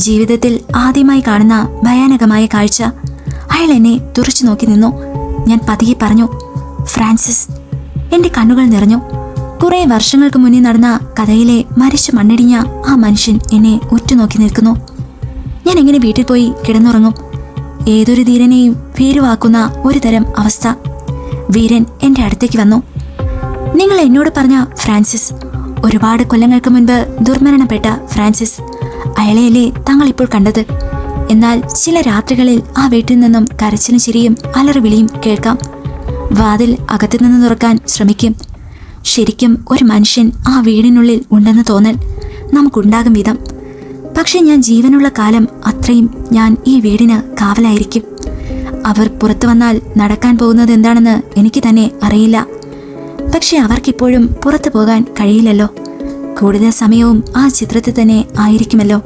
ജീവിതത്തിൽ ആദ്യമായി കാണുന്ന ഭയാനകമായ കാഴ്ച. അയാൾ എന്നെ തുറച്ചു നോക്കി നിന്നു. ഞാൻ പതിയെ പറഞ്ഞു, ഫ്രാൻസിസ്. എന്റെ കണ്ണുകൾ നിറഞ്ഞു. കുറെ വർഷങ്ങൾക്ക് മുന്നേ നടന്ന കഥയിലെ മരിച്ചു മണ്ണിടിഞ്ഞ ആ മനുഷ്യൻ എന്നെ ഉറ്റുനോക്കി നിൽക്കുന്നു. ഞാൻ എങ്ങനെ വീട്ടിൽ പോയി കിടന്നുറങ്ങും? ഏതൊരു ധീരനെയും ഭീരുവാക്കുന്ന ഒരു തരം അവസ്ഥ. വീരൻ എന്റെ അടുത്തേക്ക് വന്നു. നിങ്ങൾ എന്നോട് പറഞ്ഞ ഫ്രാൻസിസ്, ഒരുപാട് കൊല്ലങ്ങൾക്ക് മുൻപ് ദുർമരണപ്പെട്ട ഫ്രാൻസിസ്, അയാളെയല്ലേ താങ്കൾ ഇപ്പോൾ കണ്ടത്? എന്നാൽ ചില രാത്രികളിൽ ആ വീട്ടിൽ നിന്നും കരച്ചിലും ചിരിയും അലറിവിളിയും കേൾക്കാം. വാതിൽ അകത്തുനിന്ന് തുറക്കാൻ ശ്രമിക്കും. ശരിക്കും ഒരു മനുഷ്യൻ ആ വീടിനുള്ളിൽ ഉണ്ടെന്ന് തോന്നൽ നമുക്കുണ്ടാകും വിധം. പക്ഷെ ഞാൻ ജീവനുള്ള കാലം അത്രയും ഞാൻ ഈ വീടിന് കാവലായിരിക്കും. അവർ പുറത്തു വന്നാൽ നടക്കാൻ പോകുന്നത് എന്താണെന്ന് എനിക്ക് തന്നെ അറിയില്ല. പക്ഷെ അവർക്കിപ്പോഴും പുറത്തു പോകാൻ കഴിയില്ലല്ലോ. കൂടുതൽ സമയവും ആ ചിത്രത്തിൽ തന്നെ ആയിരിക്കുമല്ലോ.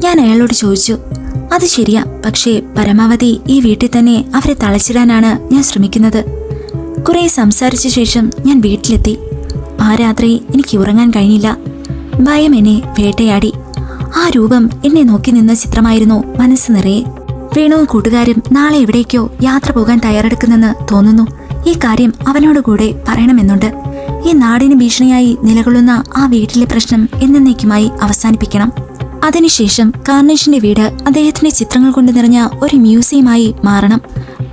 ഞാൻ അയാളോട് ചോദിച്ചു. അത് ശരിയാ, പക്ഷേ പരമാവധി ഈ വീട്ടിൽ തന്നെ അവരെ തളച്ചിടാനാണ് ഞാൻ ശ്രമിക്കുന്നത്. കുറെ സംസാരിച്ച ശേഷം ഞാൻ വീട്ടിലെത്തി. ആ രാത്രി എനിക്ക് ഉറങ്ങാൻ കഴിഞ്ഞില്ല. ഭയം എന്നെ വേട്ടയാടി. ആ രൂപം എന്നെ നോക്കി നിന്ന ചിത്രമായിരുന്നു മനസ്സ് നിറയെ. വേണുവും കൂട്ടുകാരും നാളെ എവിടേക്കോ യാത്ര പോകാൻ തയ്യാറെടുക്കുന്നെന്ന് തോന്നുന്നു. ഈ കാര്യം അവനോട് കൂടെ പറയണമെന്നുണ്ട്. ഈ നാടിന് ഭീഷണിയായി നിലകൊള്ളുന്ന ആ വീട്ടിലെ പ്രശ്നം എന്നേക്കുമായി അവസാനിപ്പിക്കണം. അതിനുശേഷം കാർണേഷന്റെ വീട് അദ്ദേഹത്തിന്റെ ചിത്രങ്ങൾ കൊണ്ട് നിറഞ്ഞ ഒരു മ്യൂസിയമായി മാറണം.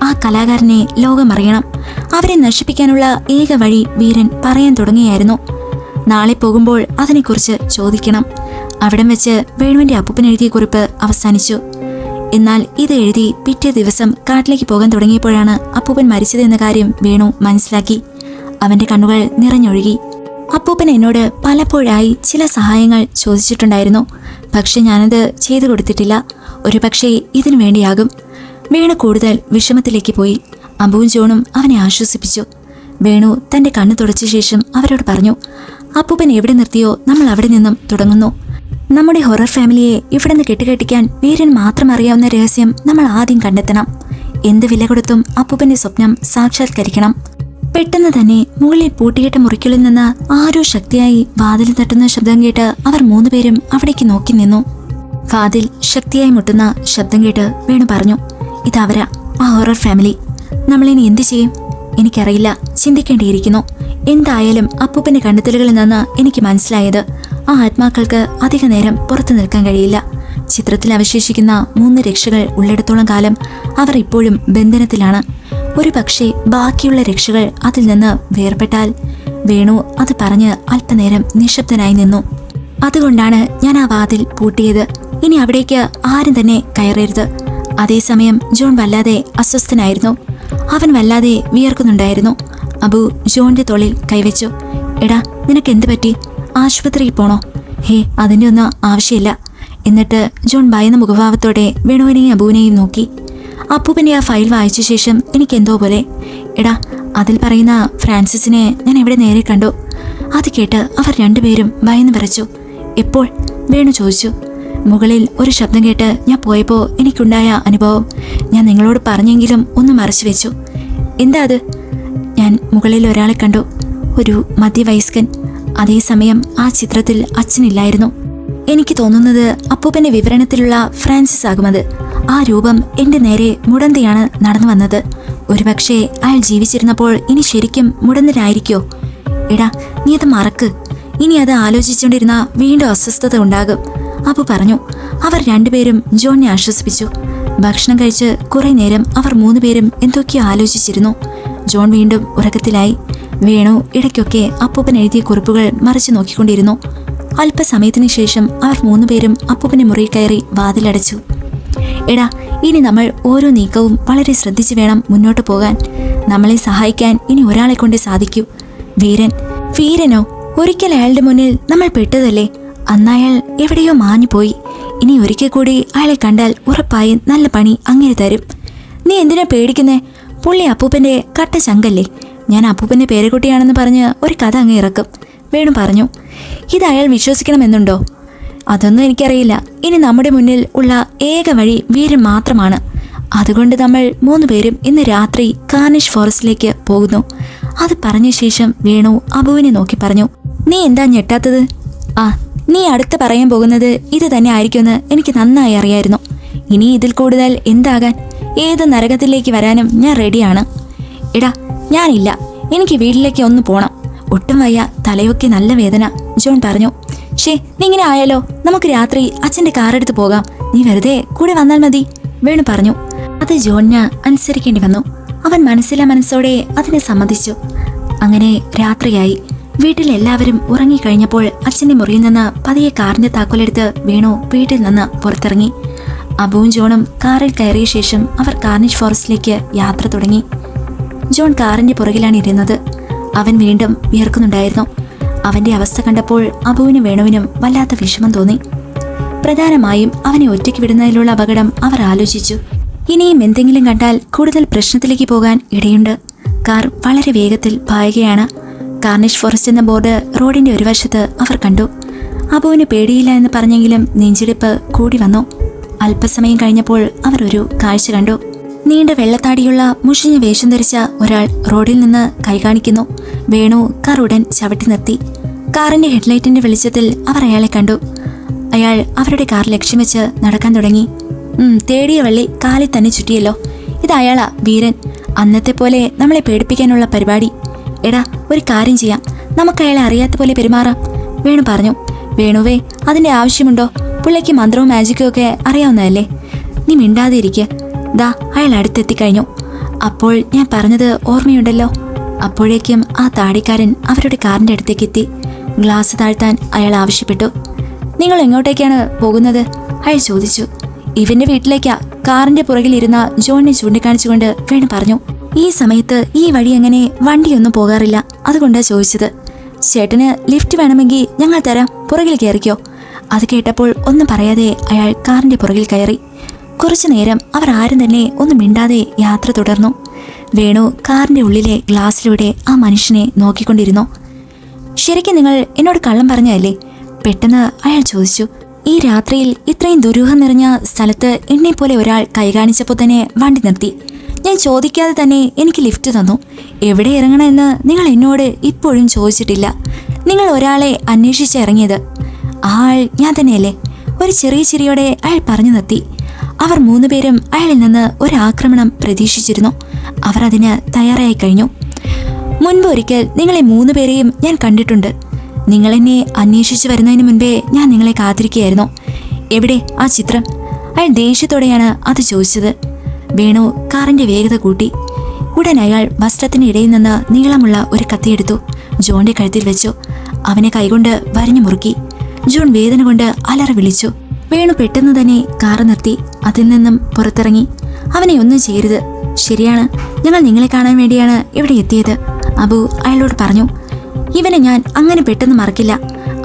ആ കലാകാരനെ ലോകമറിയണം. അവരെ നശിപ്പിക്കാനുള്ള ഏക വഴി വീരൻ പറയാൻ തുടങ്ങിയായിരുന്നു. നാളെ പോകുമ്പോൾ അതിനെക്കുറിച്ച് ചോദിക്കണം. അവിടം വെച്ച് വേണുവിന്റെ അപ്പൂപ്പൻ എഴുതിയ കുറിപ്പ് അവസാനിച്ചു. എന്നാൽ ഇത് എഴുതി പിറ്റേ ദിവസം കാട്ടിലേക്ക് പോകാൻ തുടങ്ങിയപ്പോഴാണ് അപ്പൂപ്പൻ മരിച്ചതെന്ന കാര്യം വേണു മനസ്സിലാക്കി. അവന്റെ കണ്ണുകൾ നിറഞ്ഞൊഴുകി. അപ്പൂപ്പൻ എന്നോട് പലപ്പോഴായി ചില സഹായങ്ങൾ ചോദിച്ചിട്ടുണ്ടായിരുന്നു. പക്ഷെ ഞാനത് ചെയ്തു കൊടുത്തിട്ടില്ല. ഒരു പക്ഷേ ഇതിനു വേണ്ടിയാകും. വേണു കൂടുതൽ വിഷമത്തിലേക്ക് പോയി. അബുവും ജോണും അവനെ ആശ്വസിപ്പിച്ചു. വേണു തന്റെ കണ്ണ് തുടച്ച ശേഷം അവരോട് പറഞ്ഞു, അപ്പൂപ്പൻ എവിടെ നിർത്തിയോ നമ്മൾ അവിടെ നിന്നും തുടങ്ങുന്നു. നമ്മുടെ ഹൊറർ ഫാമിലിയെ ഇവിടെ നിന്ന് കെട്ടുകെട്ടിക്കാൻ വീരൻ മാത്രം അറിയാവുന്ന രഹസ്യം നമ്മൾ ആദ്യം കണ്ടെത്തണം. എന്ത് വില കൊടുത്തും അപ്പൂപ്പന്റെ സ്വപ്നം സാക്ഷാത്കരിക്കണം. പെട്ടെന്ന് തന്നെ മുകളിൽ പൂട്ടിയിട്ട മുറിക്കുള്ളിൽ നിന്ന് ആരോ ശക്തിയായി വാതിൽ തട്ടുന്ന ശബ്ദം കേട്ട് അവർ മൂന്നുപേരും അവിടേക്ക് നോക്കി നിന്നു. വാതിൽ ശക്തിയായി മുട്ടുന്ന ശബ്ദം കേട്ട് വേണു പറഞ്ഞു, ഇതവരാ, ആ ഹൊറർ ഫാമിലി. നമ്മളിനി എന്തു ചെയ്യും? എനിക്കറിയില്ല, ചിന്തിക്കേണ്ടിയിരിക്കുന്നു. എന്തായാലും അപ്പൂപ്പന്റെ കണ്ടെത്തലുകളിൽ നിന്ന് എനിക്ക് മനസ്സിലായത് ആ ആത്മാക്കൾക്ക് അധിക നേരം പുറത്തു നിൽക്കാൻ കഴിയില്ല. ചിത്രത്തിൽ അവശേഷിക്കുന്ന 3 രക്ഷകൾ ഉള്ളിടത്തോളം കാലം അവർ ഇപ്പോഴും ബന്ധനത്തിലാണ്. ഒരു പക്ഷേ ബാക്കിയുള്ള രക്ഷകൾ അതിൽ നിന്ന് വേർപെട്ടാൽ. വേണു അത് പറഞ്ഞ് അല്പനേരം നിശബ്ദനായി നിന്നു. അതുകൊണ്ടാണ് ഞാൻ ആ വാതിൽ പൂട്ടിയത്. ഇനി അവിടേക്ക് ആരും തന്നെ കയറരുത്. അതേസമയം ജോൺ വല്ലാതെ അസ്വസ്ഥനായിരുന്നു. അവൻ വല്ലാതെ വിയർക്കുന്നുണ്ടായിരുന്നു. അബു ജോണിന്റെ തോളിൽ കൈവച്ചു. എടാ, നിനക്ക് എന്ത് പറ്റി? ആശുപത്രിയിൽ പോണോ? ഹേ, അതിൻ്റെ ഒന്നും ആവശ്യമില്ല. എന്നിട്ട് ജോൺ ഭയന്ന മുഖഭാവത്തോടെ വേണുവിനെയും അബുവിനെയും നോക്കി. അപ്പൂപ്പൻ്റെ ആ ഫയൽ വായിച്ച ശേഷം എനിക്കെന്തോ പോലെ. എടാ, അതിൽ പറയുന്ന ഫ്രാൻസിസിനെ ഞാൻ എവിടെ നേരെ കണ്ടു. അത് കേട്ട് അവർ രണ്ടുപേരും ഭയന്ന് വിറച്ചു. എപ്പോൾ? വേണു ചോദിച്ചു. മുകളിൽ ഒരു ശബ്ദം കേട്ട് ഞാൻ പോയപ്പോൾ എനിക്കുണ്ടായ അനുഭവം ഞാൻ നിങ്ങളോട് പറഞ്ഞെങ്കിലും ഒന്ന് മറച്ചു വെച്ചു. എന്താ അത്? ഞാൻ മുകളിൽ ഒരാളെ കണ്ടു, ഒരു മധ്യവയസ്കൻ. അതേസമയം ആ ചിത്രത്തിൽ അച്ഛനില്ലായിരുന്നു. എനിക്ക് തോന്നുന്നത് അപ്പൂപ്പന്റെ വിവരണത്തിലുള്ള ഫ്രാൻസിസ് ആകുമത്. ആ രൂപം എന്റെ നേരെ മുടന്തിയാണ് നടന്നു വന്നത്. ഒരുപക്ഷെ അയാൾ ജീവിച്ചിരുന്നപ്പോൾ ഇനി ശരിക്കും മുടന്തനായിരിക്കോ? എടാ, നീ അത് മറക്ക്. ഇനി അത് ആലോചിച്ചുകൊണ്ടിരുന്ന വീണ്ടും അസ്വസ്ഥത ഉണ്ടാകും, അപ്പു പറഞ്ഞു. അവർ രണ്ടുപേരും ജോണിനെ ആശ്വസിപ്പിച്ചു. ഭക്ഷണം കഴിച്ച് കുറെ നേരം അവർ 3 പേരും എന്തൊക്കെയോ ആലോചിച്ചിരുന്നു. ജോൺ വീണ്ടും ഉറക്കത്തിലായി. വേണു ഇടയ്ക്കൊക്കെ അപ്പൂപ്പൻ എഴുതിയ കുറിപ്പുകൾ മറിച്ചു നോക്കിക്കൊണ്ടിരുന്നു. അല്പസമയത്തിനു ശേഷം അവർ 3 പേരും അപ്പൂപ്പന്റെ മുറിയിൽ കയറി വാതിലടച്ചു. എടാ, ഇനി നമ്മൾ ഓരോ നീക്കവും വളരെ ശ്രദ്ധിച്ചു വേണം മുന്നോട്ട് പോകാൻ. നമ്മളെ സഹായിക്കാൻ ഇനി ഒരാളെ കൊണ്ടേ സാധിക്കൂ. വീരൻ. വീരനോ? ഒരിക്കൽ അയാളുടെ മുന്നിൽ നമ്മൾ പെട്ടതല്ലേ? അന്നയാൾ എവിടെയോ മാഞ്ഞു പോയി. ഇനി ഒരിക്കൽ കൂടി അയാളെ കണ്ടാൽ ഉറപ്പായും നല്ല പണി അങ്ങനെ തരും. നീ എന്തിനാ പേടിക്കുന്നേ? പുള്ളി അപ്പൂപ്പന്റെ കട്ട ചങ്കല്ലേ. ഞാൻ അപ്പൂപ്പന്റെ പേരക്കുട്ടിയാണെന്ന് പറഞ്ഞ് ഒരു കഥ അങ്ങ് ഇറക്കും, വേണു പറഞ്ഞു. ഇത് അയാൾ വിശ്വസിക്കണമെന്നുണ്ടോ? അതൊന്നും എനിക്കറിയില്ല. ഇനി നമ്മുടെ മുന്നിൽ ഉള്ള ഏക വഴി വീരൻ മാത്രമാണ്. അതുകൊണ്ട് നമ്മൾ 3 പേരും ഇന്ന് രാത്രി കാർണിഷ് ഫോറസ്റ്റിലേക്ക് പോകുന്നു. അത് പറഞ്ഞ ശേഷം വേണു അബുവിനെ നോക്കി പറഞ്ഞു, നീ എന്താ ഞെട്ടാത്തത്? ആ, നീ അടുത്ത് പറയാൻ പോകുന്നത് ഇത് തന്നെ ആയിരിക്കുമെന്ന് എനിക്ക് നന്നായി അറിയായിരുന്നു. ഇനി ഇതിൽ കൂടുതൽ എന്താകാൻ? ഏത് നരകത്തിലേക്ക് വരാനും ഞാൻ റെഡിയാണ്. എടാ, ഞാനില്ല. എനിക്ക് വീട്ടിലേക്ക് ഒന്ന് പോണം. ഒട്ടും വയ്യ, തലയൊക്കെ നല്ല വേദന, ജോൺ പറഞ്ഞു. നീ ഇങ്ങനെ ആയാലോ? നമുക്ക് രാത്രി അച്ഛൻ്റെ കാറെടുത്ത് പോകാം. നീ വെറുതെ കൂടെ വന്നാൽ മതി, വേണു പറഞ്ഞു. അത് ജോണിന് അനുസരിക്കേണ്ടി വന്നു. അവൻ മനസ്സോടെ അതിനെ സമ്മതിച്ചു. അങ്ങനെ രാത്രിയായി. വീട്ടിലെല്ലാവരും ഉറങ്ങിക്കഴിഞ്ഞപ്പോൾ അച്ഛൻ്റെ മുറിയിൽ നിന്ന് പതിയെ കാറിന്റെ താക്കോലെടുത്ത് വേണു വീട്ടിൽ നിന്ന് പുറത്തിറങ്ങി. അബുവും ജോണും കാറിൽ കയറിയ ശേഷം അവർ കാർണിഷ് ഫോറസ്റ്റിലേക്ക് യാത്ര തുടങ്ങി. ജോൺ കാറിന്റെ പുറകിലാണ് ഇരുന്നത്. അവൻ വീണ്ടും വിയർക്കുന്നുണ്ടായിരുന്നു. അവന്റെ അവസ്ഥ കണ്ടപ്പോൾ അബുവിനും വേണുവിനും വല്ലാത്ത വിഷമം തോന്നി. പ്രധാനമായും അവനെ ഒറ്റയ്ക്ക് വിടുന്നതിലുള്ള അപകടം അവർ ആലോചിച്ചു. ഇനിയും എന്തെങ്കിലും കണ്ടാൽ കൂടുതൽ പ്രശ്നത്തിലേക്ക് പോകാൻ ഇടയുണ്ട്. കാർ വളരെ വേഗത്തിൽ പായുകയാണ്. കാർണിഷ് ഫോറസ്റ്റ് എന്ന ബോർഡ് റോഡിന്റെ ഒരു വശത്ത് അവർ കണ്ടു. അബുവിന് പേടിയില്ല എന്ന് പറഞ്ഞെങ്കിലും നെഞ്ചിടിപ്പ് കൂടി വന്നു. അല്പസമയം കഴിഞ്ഞപ്പോൾ അവർ ഒരു കാഴ്ച കണ്ടു. നീണ്ട വെള്ളത്താടിയുള്ള മുഷിഞ്ഞ വേഷം ധരിച്ച ഒരാൾ റോഡിൽ നിന്ന് കൈകാണിക്കുന്നു. വേണു കാർ ഉടൻ ചവിട്ടി നിർത്തി. കാറിന്റെ ഹെഡ്ലൈറ്റിന്റെ വെളിച്ചത്തിൽ അവർ അയാളെ കണ്ടു. അയാൾ അവരുടെ കാർ ലക്ഷ്യം വെച്ച് നടക്കാൻ തുടങ്ങി. തേടിയ വള്ളി കാലിൽ തന്നെ ചുറ്റിയല്ലോ. ഇത് അയാളാ വീരൻ. അന്നത്തെ പോലെ നമ്മളെ പേടിപ്പിക്കാനുള്ള പരിപാടി. എടാ, ഒരു കാര്യം ചെയ്യാം, നമുക്ക് അയാളെ അറിയാത്ത പോലെ പെരുമാറാം, വേണു പറഞ്ഞു. വേണുവേ, അതിന്റെ ആവശ്യമുണ്ടോ? പുള്ളിക്ക് മന്ത്രവും മാജിക്കും ഒക്കെ അറിയാവുന്നതല്ലേ. നീ മിണ്ടാതെ ഇരിക്കുക. ദാ അയാൾ അടുത്തെത്തിക്കഴിഞ്ഞു. അപ്പോൾ ഞാൻ പറഞ്ഞത് ഓർമ്മയുണ്ടല്ലോ. അപ്പോഴേക്കും ആ താടിക്കാരൻ അവരുടെ കാറിന്റെ അടുത്തേക്ക് എത്തി. ഗ്ലാസ് താഴ്ത്താൻ അയാൾ ആവശ്യപ്പെട്ടു. നിങ്ങൾ എങ്ങോട്ടേക്കാണ് പോകുന്നത്? അയാൾ ചോദിച്ചു. ഇവന്റെ വീട്ടിലേക്കാ, കാറിന്റെ പുറകിലിരുന്ന ജോണിനെ ചൂണ്ടിക്കാണിച്ചുകൊണ്ട് വേണു പറഞ്ഞു. ഈ സമയത്ത് ഈ വഴി എങ്ങനെ വണ്ടിയൊന്നും പോകാറില്ല, അതുകൊണ്ടാ ചോദിച്ചത്. ചേട്ടന് ലിഫ്റ്റ് വേണമെങ്കിൽ ഞങ്ങൾ തരാം, പുറകിൽ കയറിക്കോ. അത് കേട്ടപ്പോൾ ഒന്നും പറയാതെ അയാൾ കാറിന്റെ പുറകിൽ കയറി. കുറച്ചു നേരം അവർ ആരും തന്നെ ഒന്നും മിണ്ടാതെ യാത്ര തുടർന്നു. വേണു കാറിന്റെ ഉള്ളിലെ ഗ്ലാസ്സിലൂടെ ആ മനുഷ്യനെ നോക്കിക്കൊണ്ടിരുന്നു. ശരിക്കും നിങ്ങൾ എന്നോട് കള്ളം പറഞ്ഞതല്ലേ? പെട്ടെന്ന് അയാൾ ചോദിച്ചു. ഈ രാത്രിയിൽ ഇത്രയും ദുരൂഹം നിറഞ്ഞ സ്ഥലത്ത് എന്നെപ്പോലെ ഒരാൾ കൈകാണിച്ചപ്പോൾ തന്നെ വണ്ടി നിർത്തി. ഞാൻ ചോദിക്കാതെ തന്നെ എനിക്ക് ലിഫ്റ്റ് തന്നു. എവിടെ ഇറങ്ങണമെന്ന് നിങ്ങൾ എന്നോട് ഇപ്പോഴും ചോദിച്ചിട്ടില്ല. നിങ്ങൾ ഒരാളെ അന്വേഷിച്ച് ഇറങ്ങിയത്. ആ ആൾ ഞാൻ തന്നെയല്ലേ? ഒരു ചെറിയ ചിരിയോടെ അയാൾ പറഞ്ഞു നിർത്തി. അവർ 3 പേരും അയാളിൽ നിന്ന് ഒരാക്രമണം പ്രതീക്ഷിച്ചിരുന്നു. അവർ അതിന് തയ്യാറായി കഴിഞ്ഞു. മുൻപ് ഒരിക്കൽ നിങ്ങളെ 3 പേരെയും ഞാൻ കണ്ടിട്ടുണ്ട്. നിങ്ങൾ എന്നെ അന്വേഷിച്ചു വരുന്നതിന് മുൻപേ ഞാൻ നിങ്ങളെ കാത്തിരിക്കുകയായിരുന്നു. എവിടെ ആ ചിത്രം? അയാൾ ദേഷ്യത്തോടെയാണ് അത് ചോദിച്ചത്. വേണു കാറിന്റെ വേഗത കൂട്ടി. ഉടൻ അയാൾ വസ്ത്രത്തിന്റെ ഇടയിൽ നിന്ന് നീളമുള്ള ഒരു കത്തിയെടുത്തു ജോണിന്റെ കഴുത്തിൽ വെച്ചു. അവനെ കൈകൊണ്ട് വരിഞ്ഞു മുറുക്കി. ജോൺ വേദന കൊണ്ട് അലറി വിളിച്ചു. വേണു പെട്ടെന്ന് തന്നെ കാറ് നിർത്തി അതിൽ നിന്നും പുറത്തിറങ്ങി. അവനെ ഒന്നും ചെയ്യരുത്. ശരിയാണ്, ഞങ്ങൾ നിങ്ങളെ കാണാൻ വേണ്ടിയാണ് ഇവിടെ എത്തിയത്, അബു അയാളോട് പറഞ്ഞു. ഇവനെ ഞാൻ അങ്ങനെ പെട്ടെന്ന് മറക്കില്ല.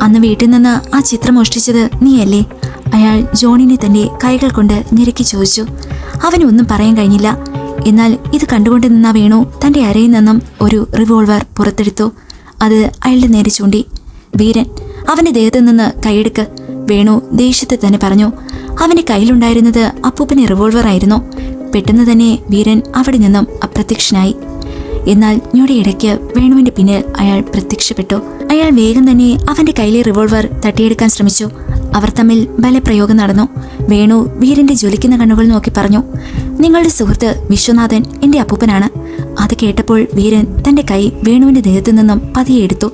അന്ന് വീട്ടിൽ നിന്ന് ആ ചിത്രം മോഷ്ടിച്ചത് നീയല്ലേ? അയാൾ ജോണിനെ തന്റെ കൈകൾ കൊണ്ട് ഞെരുക്കി ചോദിച്ചു. അവനൊന്നും പറയാൻ കഴിഞ്ഞില്ല. എന്നാൽ ഇത് കണ്ടുകൊണ്ട് നിന്ന വേണു തന്റെ അരയിൽ നിന്നും ഒരു റിവോൾവർ പുറത്തെടുത്തു. അത് അയാളുടെ നേരെ ചൂണ്ടി. വീരൻ, അവന്റെ ദേഹത്ത് നിന്ന് കൈയെടുക്ക്, വേണു ദേഷ്യത്തെ തന്നെ പറഞ്ഞു. അവന്റെ കയ്യിലുണ്ടായിരുന്നത് അപ്പൂപ്പന്റെ റിവോൾവർ ആയിരുന്നു. പെട്ടെന്ന് തന്നെ വീരൻ അവിടെ നിന്നും അപ്രത്യക്ഷനായി. എന്നാൽ ഞൊടിയിടയ്ക്ക് വേണുവിന്റെ പിന്നിൽ അയാൾ പ്രത്യക്ഷപ്പെട്ടു. അയാൾ വേഗം തന്നെ അവന്റെ കയ്യിലെ റിവോൾവർ തട്ടിയെടുക്കാൻ ശ്രമിച്ചു. അവർ തമ്മിൽ ബലപ്രയോഗം നടന്നു. വേണു വീരന്റെ ജ്വലിക്കുന്ന കണ്ണുകൾ നോക്കി പറഞ്ഞു. നിങ്ങളുടെ സുഹൃത്ത് വിശ്വനാഥൻ എന്റെ അപ്പൂപ്പനാണ്. അത് കേട്ടപ്പോൾ വീരൻ തന്റെ കൈ വേണുവിന്റെ ദേഹത്തു നിന്നും പതിയെ എടുത്തു.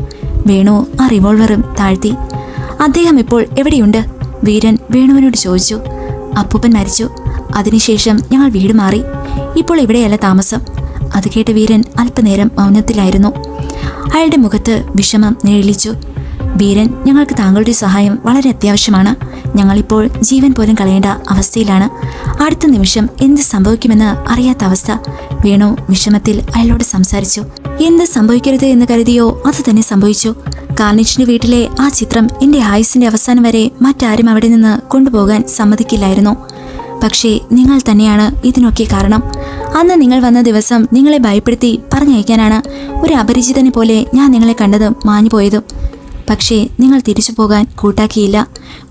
വേണു ആ റിവോൾവറും താഴ്ത്തി. അദ്ദേഹം ഇപ്പോൾ എവിടെയുണ്ട്? വീരൻ വേണുവിനോട് ചോദിച്ചു. അപ്പൂപ്പൻ മരിച്ചു. അതിനുശേഷം ഞങ്ങൾ വീട് മാറി. ഇപ്പോൾ ഇവിടെയല്ല താമസം. അത് കേട്ട് വീരൻ അല്പനേരം മൗനത്തിലായിരുന്നു. അയാളുടെ മുഖത്ത് വിഷമം നിഴലിച്ചു. വീരൻ, ഞങ്ങൾക്ക് താങ്കളുടെ സഹായം വളരെ അത്യാവശ്യമാണ്. ഞങ്ങളിപ്പോൾ ജീവൻ പോലും കളയേണ്ട അവസ്ഥയിലാണ്. അടുത്ത നിമിഷം എന്ത് സംഭവിക്കുമെന്ന് അറിയാത്ത അവസ്ഥ. വേണു വിഷമത്തിൽ അയാളോട് സംസാരിച്ചു. എന്ത് സംഭവിക്കരുത് എന്ന് കരുതിയോ അത് തന്നെ സംഭവിച്ചു. കാർണിച്ചിന്റെ വീട്ടിലെ ആ ചിത്രം എന്റെ ആയുസിന്റെ അവസാനം വരെ മറ്റാരും അവിടെ നിന്ന് കൊണ്ടുപോകാൻ സമ്മതിക്കില്ലായിരുന്നു. പക്ഷേ നിങ്ങൾ തന്നെയാണ് ഇതിനൊക്കെ കാരണം. അന്ന് നിങ്ങൾ വന്ന ദിവസം നിങ്ങളെ ഭയപ്പെടുത്തി പറഞ്ഞയക്കാനാണ് ഒരു അപരിചിതനെ പോലെ ഞാൻ നിങ്ങളെ കണ്ടതും മാഞ്ഞുപോയതും. പക്ഷേ നിങ്ങൾ തിരിച്ചു പോകാൻ കൂട്ടാക്കിയില്ല.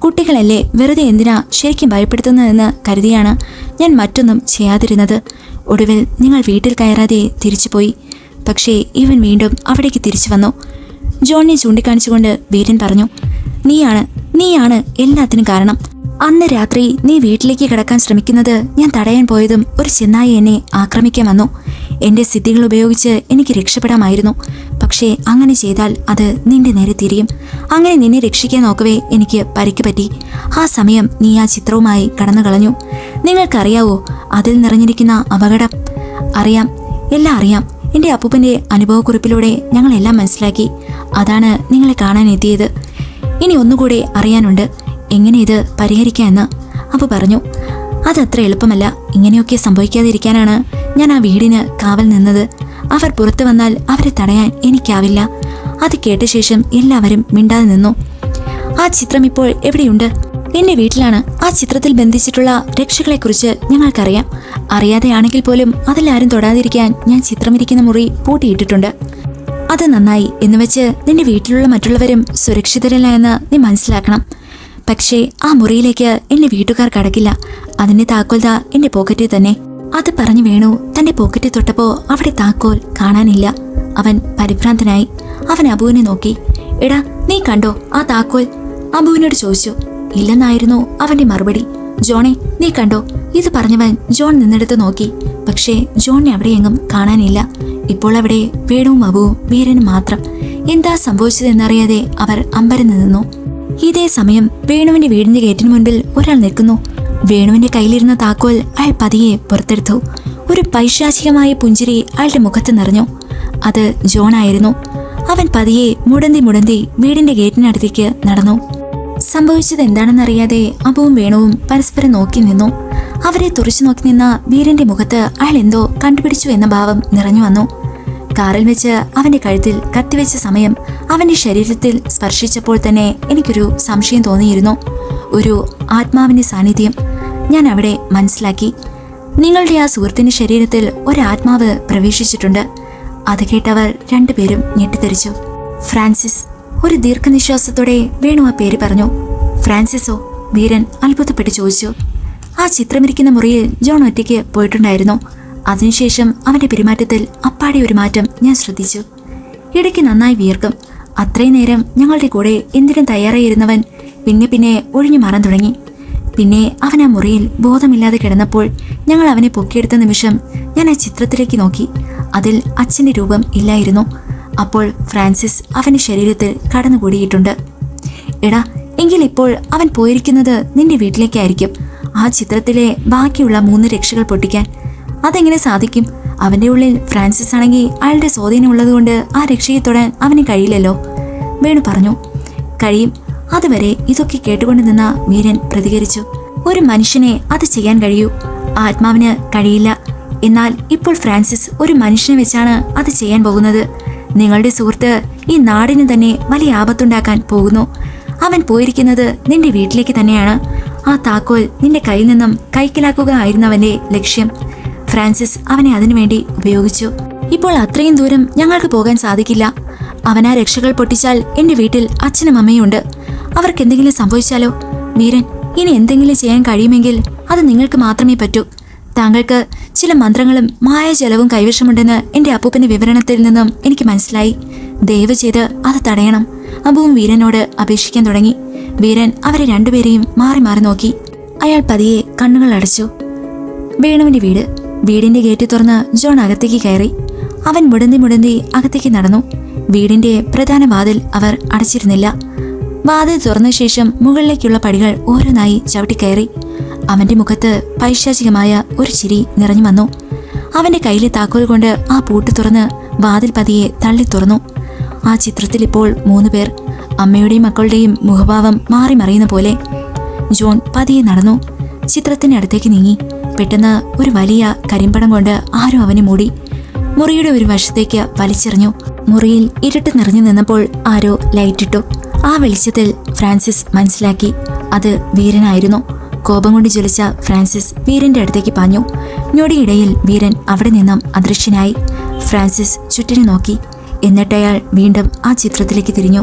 കുട്ടികളല്ലേ, വെറുതെ എന്തിനാ ശരിക്കും ഭയപ്പെടുത്തുന്നതെന്ന് കരുതിയാണ് ഞാൻ മറ്റൊന്നും ചെയ്യാതിരുന്നത്. ഒടുവിൽ നിങ്ങൾ വീട്ടിൽ കയറാതെ തിരിച്ചുപോയി. പക്ഷേ ഇവൻ വീണ്ടും അവിടേക്ക് തിരിച്ചു വന്നു. ജോണിനെ ചൂണ്ടിക്കാണിച്ചുകൊണ്ട് വീരൻ പറഞ്ഞു. നീയാണ് എല്ലാത്തിനും കാരണം. അന്ന് രാത്രി നീ വീട്ടിലേക്ക് കടക്കാൻ ശ്രമിക്കുന്നത് ഞാൻ തടയാൻ പോയതും ഒരു ചെന്നായി എന്നെ ആക്രമിക്കാൻ വന്നു. എന്റെ സിദ്ധികൾ ഉപയോഗിച്ച് എനിക്ക് രക്ഷപ്പെടാമായിരുന്നു. പക്ഷേ അങ്ങനെ ചെയ്താൽ അത് നിന്റെ നേരെ തിരിയും. അങ്ങനെ നിന്നെ രക്ഷിക്കാൻ നോക്കവേ എനിക്ക് പരിക്ക് പറ്റി. ആ സമയം നീ ആ ചിത്രവുമായി കടന്നു കളഞ്ഞു. നിങ്ങൾക്കറിയാവോ അതിൽ നിറഞ്ഞിരിക്കുന്ന അപകടം? അറിയാം, എല്ലാം അറിയാം. എന്റെ അപ്പൂപ്പന്റെ അനുഭവക്കുറിപ്പിലൂടെ ഞങ്ങളെല്ലാം മനസ്സിലാക്കി. അതാണ് നിങ്ങളെ കാണാൻ എത്തിയത്. ഇനി ഒന്നുകൂടെ അറിയാനുണ്ട് എങ്ങനെ ഇത് പരിഹരിക്കാമെന്ന്. അപ്പു പറഞ്ഞു. അതത്ര എളുപ്പമല്ല. ഇങ്ങനെയൊക്കെ സംഭവിക്കാതിരിക്കാനാണ് ഞാൻ ആ വീടിന് കാവൽ നിന്നത്. അവർ പുറത്തു വന്നാൽ അവരെ തടയാൻ എനിക്കാവില്ല. അത് കേട്ട ശേഷം എല്ലാവരും മിണ്ടാതെ നിന്നു. ആ ചിത്രം ഇപ്പോൾ എവിടെയുണ്ട്? എന്റെ വീട്ടിലാണ്. ആ ചിത്രത്തിൽ ബന്ധിച്ചിട്ടുള്ള രക്ഷകളെക്കുറിച്ച് ഞങ്ങൾക്കറിയാം. അറിയാതെയാണെങ്കിൽ പോലും അതിലാരും തൊടാതിരിക്കാൻ ഞാൻ ചിത്രമിരിക്കുന്ന മുറി പൂട്ടിയിട്ടിട്ടുണ്ട്. അത് നന്നായി. എന്നുവെച്ച് നിന്റെ വീട്ടിലുള്ള മറ്റുള്ളവരും സുരക്ഷിതരല്ല എന്ന് നീ മനസ്സിലാക്കണം. പക്ഷേ ആ മുറിയിലേക്ക് എന്റെ വീട്ടുകാർ കടക്കില്ല. അതിന്റെ താക്കോൽ എന്റെ പോക്കറ്റിൽ തന്നെ. അത് പറഞ്ഞു വേണു തന്റെ പോക്കറ്റിൽ തൊട്ടപ്പോ അവിടെ താക്കോൽ കാണാനില്ല. അവൻ പരിഭ്രാന്തനായി. അവൻ അബുവിനെ നോക്കി. എടാ, നീ കണ്ടോ ആ താക്കോൽ? അബുവിനോട് ചോദിച്ചു. ഇല്ലെന്നായിരുന്നു അവന്റെ മറുപടി. ജോണേ, നീ കണ്ടോ? ഇത് പറഞ്ഞവൻ ജോൺ നിന്നെടുത്ത് നോക്കി. പക്ഷേ ജോണിനെ അവിടെയെങ്ങും കാണാനില്ല. ഇപ്പോൾ അവിടെ വേണുവും അബുവും വീരനും മാത്രം. എന്താ സംഭവിച്ചതെന്നറിയാതെ അവർ അമ്പരന്ന് നിന്നു. ഇതേ സമയം വേണുവിന്റെ വീടിന്റെ ഗേറ്റിന് മുൻപിൽ ഒരാൾ നിൽക്കുന്നു. വേണുവിന്റെ കയ്യിലിരുന്ന താക്കോൽ അയാൾ പതിയെ പുറത്തെടുത്തു. ഒരു പൈശാചികമായ പുഞ്ചിരി അയാളുടെ മുഖത്ത് നിറഞ്ഞു. അത് ജോണായിരുന്നു. അവൻ പതിയെ മുടന്തി വീടിന്റെ ഗേറ്റിനടുത്തേക്ക് നടന്നു. സംഭവിച്ചത് എന്താണെന്നറിയാതെ അബുവും വേണുവും പരസ്പരം നോക്കി നിന്നു. അവരെ തുറച്ചു നോക്കി നിന്ന വീരന്റെ മുഖത്ത് അയാൾ എന്തോ കണ്ടുപിടിച്ചു എന്ന ഭാവം നിറഞ്ഞു വന്നു. കാറിൽ വെച്ച് അവന്റെ കഴുത്തിൽ കത്തിവെച്ച സമയം അവന്റെ ശരീരത്തിൽ സ്പർശിച്ചപ്പോൾ തന്നെ എനിക്കൊരു സംശയം തോന്നിയിരുന്നു. ഒരു ആത്മാവിന്റെ സാന്നിധ്യം ഞാൻ അവിടെ മനസ്സിലാക്കി. നിങ്ങളുടെ ആ സുഹൃത്തിന്റെ ശരീരത്തിൽ ഒരാത്മാവ് പ്രവേശിച്ചിട്ടുണ്ട്. അത് കേട്ടവർ രണ്ടുപേരും ഞെട്ടിത്തെറിച്ചു. ഫ്രാൻസിസ്. ഒരു ദീർഘനിശ്വാസത്തോടെ വേണു ആ പേര് പറഞ്ഞു. ഫ്രാൻസിസോ? വീരൻ അത്ഭുതപ്പെട്ട് ചോദിച്ചു. ആ ചിത്രമിരിക്കുന്ന മുറിയിൽ ജോൺ ഒറ്റയ്ക്ക് പോയിട്ടുണ്ടായിരുന്നു. അതിനുശേഷം അവന്റെ പെരുമാറ്റത്തിൽ അപ്പാടെ ഒരു മാറ്റം ഞാൻ ശ്രദ്ധിച്ചു. ഇടയ്ക്ക് നന്നായി വിയർക്കും. അത്രയും നേരം ഞങ്ങളുടെ കൂടെ എന്തിനും തയ്യാറായിരുന്നവൻ പിന്നെ ഒഴിഞ്ഞു മാറാൻ തുടങ്ങി. പിന്നെ അവൻ ആ മുറിയിൽ ബോധമില്ലാതെ കിടന്നപ്പോൾ ഞങ്ങൾ അവനെ പൊക്കിയെടുത്ത നിമിഷം ഞാൻ ആ ചിത്രത്തിലേക്ക് നോക്കി. അതിൽ അച്ഛന്റെ രൂപം ഇല്ലായിരുന്നു. അപ്പോൾ ഫ്രാൻസിസ് അവന്റെ ശരീരത്തിൽ കടന്നുകൂടിയിട്ടുണ്ട്. എടാ, എങ്കിൽ ഇപ്പോൾ അവൻ പോയിരിക്കുന്നത് നിന്റെ വീട്ടിലേക്കായിരിക്കും. ആ ചിത്രത്തിലെ ബാക്കിയുള്ള 3 രക്ഷകൾ പൊട്ടിക്കാൻ അതെങ്ങനെ സാധിക്കും? അവന്റെ ഉള്ളിൽ ഫ്രാൻസിസ് ആണെങ്കിൽ അയാളുടെ സ്വാധീനം ഉള്ളതുകൊണ്ട് ആ രക്ഷയെ തൊടാൻ അവന് കഴിയില്ലല്ലോ, വേണു പറഞ്ഞു. കഴിയും. അതുവരെ ഇതൊക്കെ കേട്ടുകൊണ്ട് നിന്ന വീരൻ പ്രതികരിച്ചു. ഒരു മനുഷ്യനെ അത് ചെയ്യാൻ കഴിയൂ, ആത്മാവിന് കഴിയില്ല. എന്നാൽ ഇപ്പോൾ ഫ്രാൻസിസ് ഒരു മനുഷ്യനെ വെച്ചാണ് അത് ചെയ്യാൻ പോകുന്നത്. നിങ്ങളുടെ സുഹൃത്ത് ഈ നാടിന് തന്നെ വലിയ ആപത്തുണ്ടാക്കാൻ പോകുന്നു. അവൻ പോയിരിക്കുന്നത് നിന്റെ വീട്ടിലേക്ക് തന്നെയാണ്. ആ താക്കോൽ നിന്റെ കയ്യിൽ നിന്നും കൈക്കലാക്കുക ആയിരുന്നു അവന്റെ ലക്ഷ്യം. ഫ്രാൻസിസ് അവനെ അതിനുവേണ്ടി ഉപയോഗിച്ചു. ഇപ്പോൾ അത്രയും ദൂരം ഞങ്ങൾക്ക് പോകാൻ സാധിക്കില്ല. അവൻ ആ രക്ഷകൾ പൊട്ടിച്ചാൽ എന്റെ വീട്ടിൽ അച്ഛനും അമ്മയും ഉണ്ട്. അവർക്ക് എന്തെങ്കിലും സംഭവിച്ചാലോ? വീരൻ, ഇനി എന്തെങ്കിലും ചെയ്യാൻ കഴിയുമെങ്കിൽ അത് നിങ്ങൾക്ക് മാത്രമേ പറ്റൂ. താങ്കൾക്ക് ചില മന്ത്രങ്ങളും മായാജലവും കൈവശമുണ്ടെന്ന് എന്റെ അപ്പൂപ്പന്റെ വിവരണത്തിൽ നിന്നും എനിക്ക് മനസ്സിലായി. ദയവ് ചെയ്ത് അത് തടയണം, അബുവും വീരനോട് അപേക്ഷിക്കാൻ തുടങ്ങി. വീരൻ അവരെ രണ്ടുപേരെയും മാറി മാറി നോക്കി. അയാൾ പതിയെ കണ്ണുകൾ അടച്ചു. വേണുവിന്റെ വീട്. വീടിന്റെ ഗേറ്റ് തുറന്ന് ജോൺ അകത്തേക്ക് കയറി. അവൻ മുടന്തി അകത്തേക്ക് നടന്നു. വീടിന്റെ പ്രധാന വാതിൽ അവർ അടച്ചിരുന്നില്ല. വാതിൽ തുറന്ന ശേഷം മുകളിലേക്കുള്ള പടികൾ ഓരോന്നായി ചവിട്ടിക്കയറി. അവന്റെ മുഖത്ത് പൈശാചികമായ ഒരു ചിരി നിറഞ്ഞു വന്നു. അവന്റെ കയ്യിലെ താക്കോൽ കൊണ്ട് ആ പൂട്ട് തുറന്ന് വാതിൽ പതിയെ തള്ളി തുറന്നു. ആ ചിത്രത്തിൽ ഇപ്പോൾ 3 പേർ. അമ്മയുടെയും മക്കളുടെയും മുഖഭാവം മാറി മറിയുന്ന പോലെ. ജോൺ പതിയെ നടന്നു. ചിത്രത്തിന്റെ അടുത്തേക്ക് നീങ്ങി. പെട്ടെന്ന് ഒരു വലിയ കരിമ്പടം കൊണ്ട് ആരോ അവനെ മൂടി. മുറിയുടെ ഒരു വശത്തേക്ക് വലിച്ചെറിഞ്ഞു. മുറിയിൽ ഇരുട്ട് നിറഞ്ഞു നിന്നപ്പോൾ ആരോ ലൈറ്റിട്ടു. ആ വെളിച്ചത്തിൽ ഫ്രാൻസിസ് മനസ്സിലാക്കി അത് വീരനായിരുന്നു. കോപം കൊണ്ട് ജ്വലിച്ച ഫ്രാൻസിസ് വീരന്റെ അടുത്തേക്ക് പാഞ്ഞു. ഞൊടിയിടയിൽ വീരൻ അവിടെ നിന്നും അദൃശ്യനായി. ഫ്രാൻസിസ് ചുറ്റിനു നോക്കി. എന്നിട്ടയാൾ വീണ്ടും ആ ചിത്രത്തിലേക്ക് തിരിഞ്ഞു.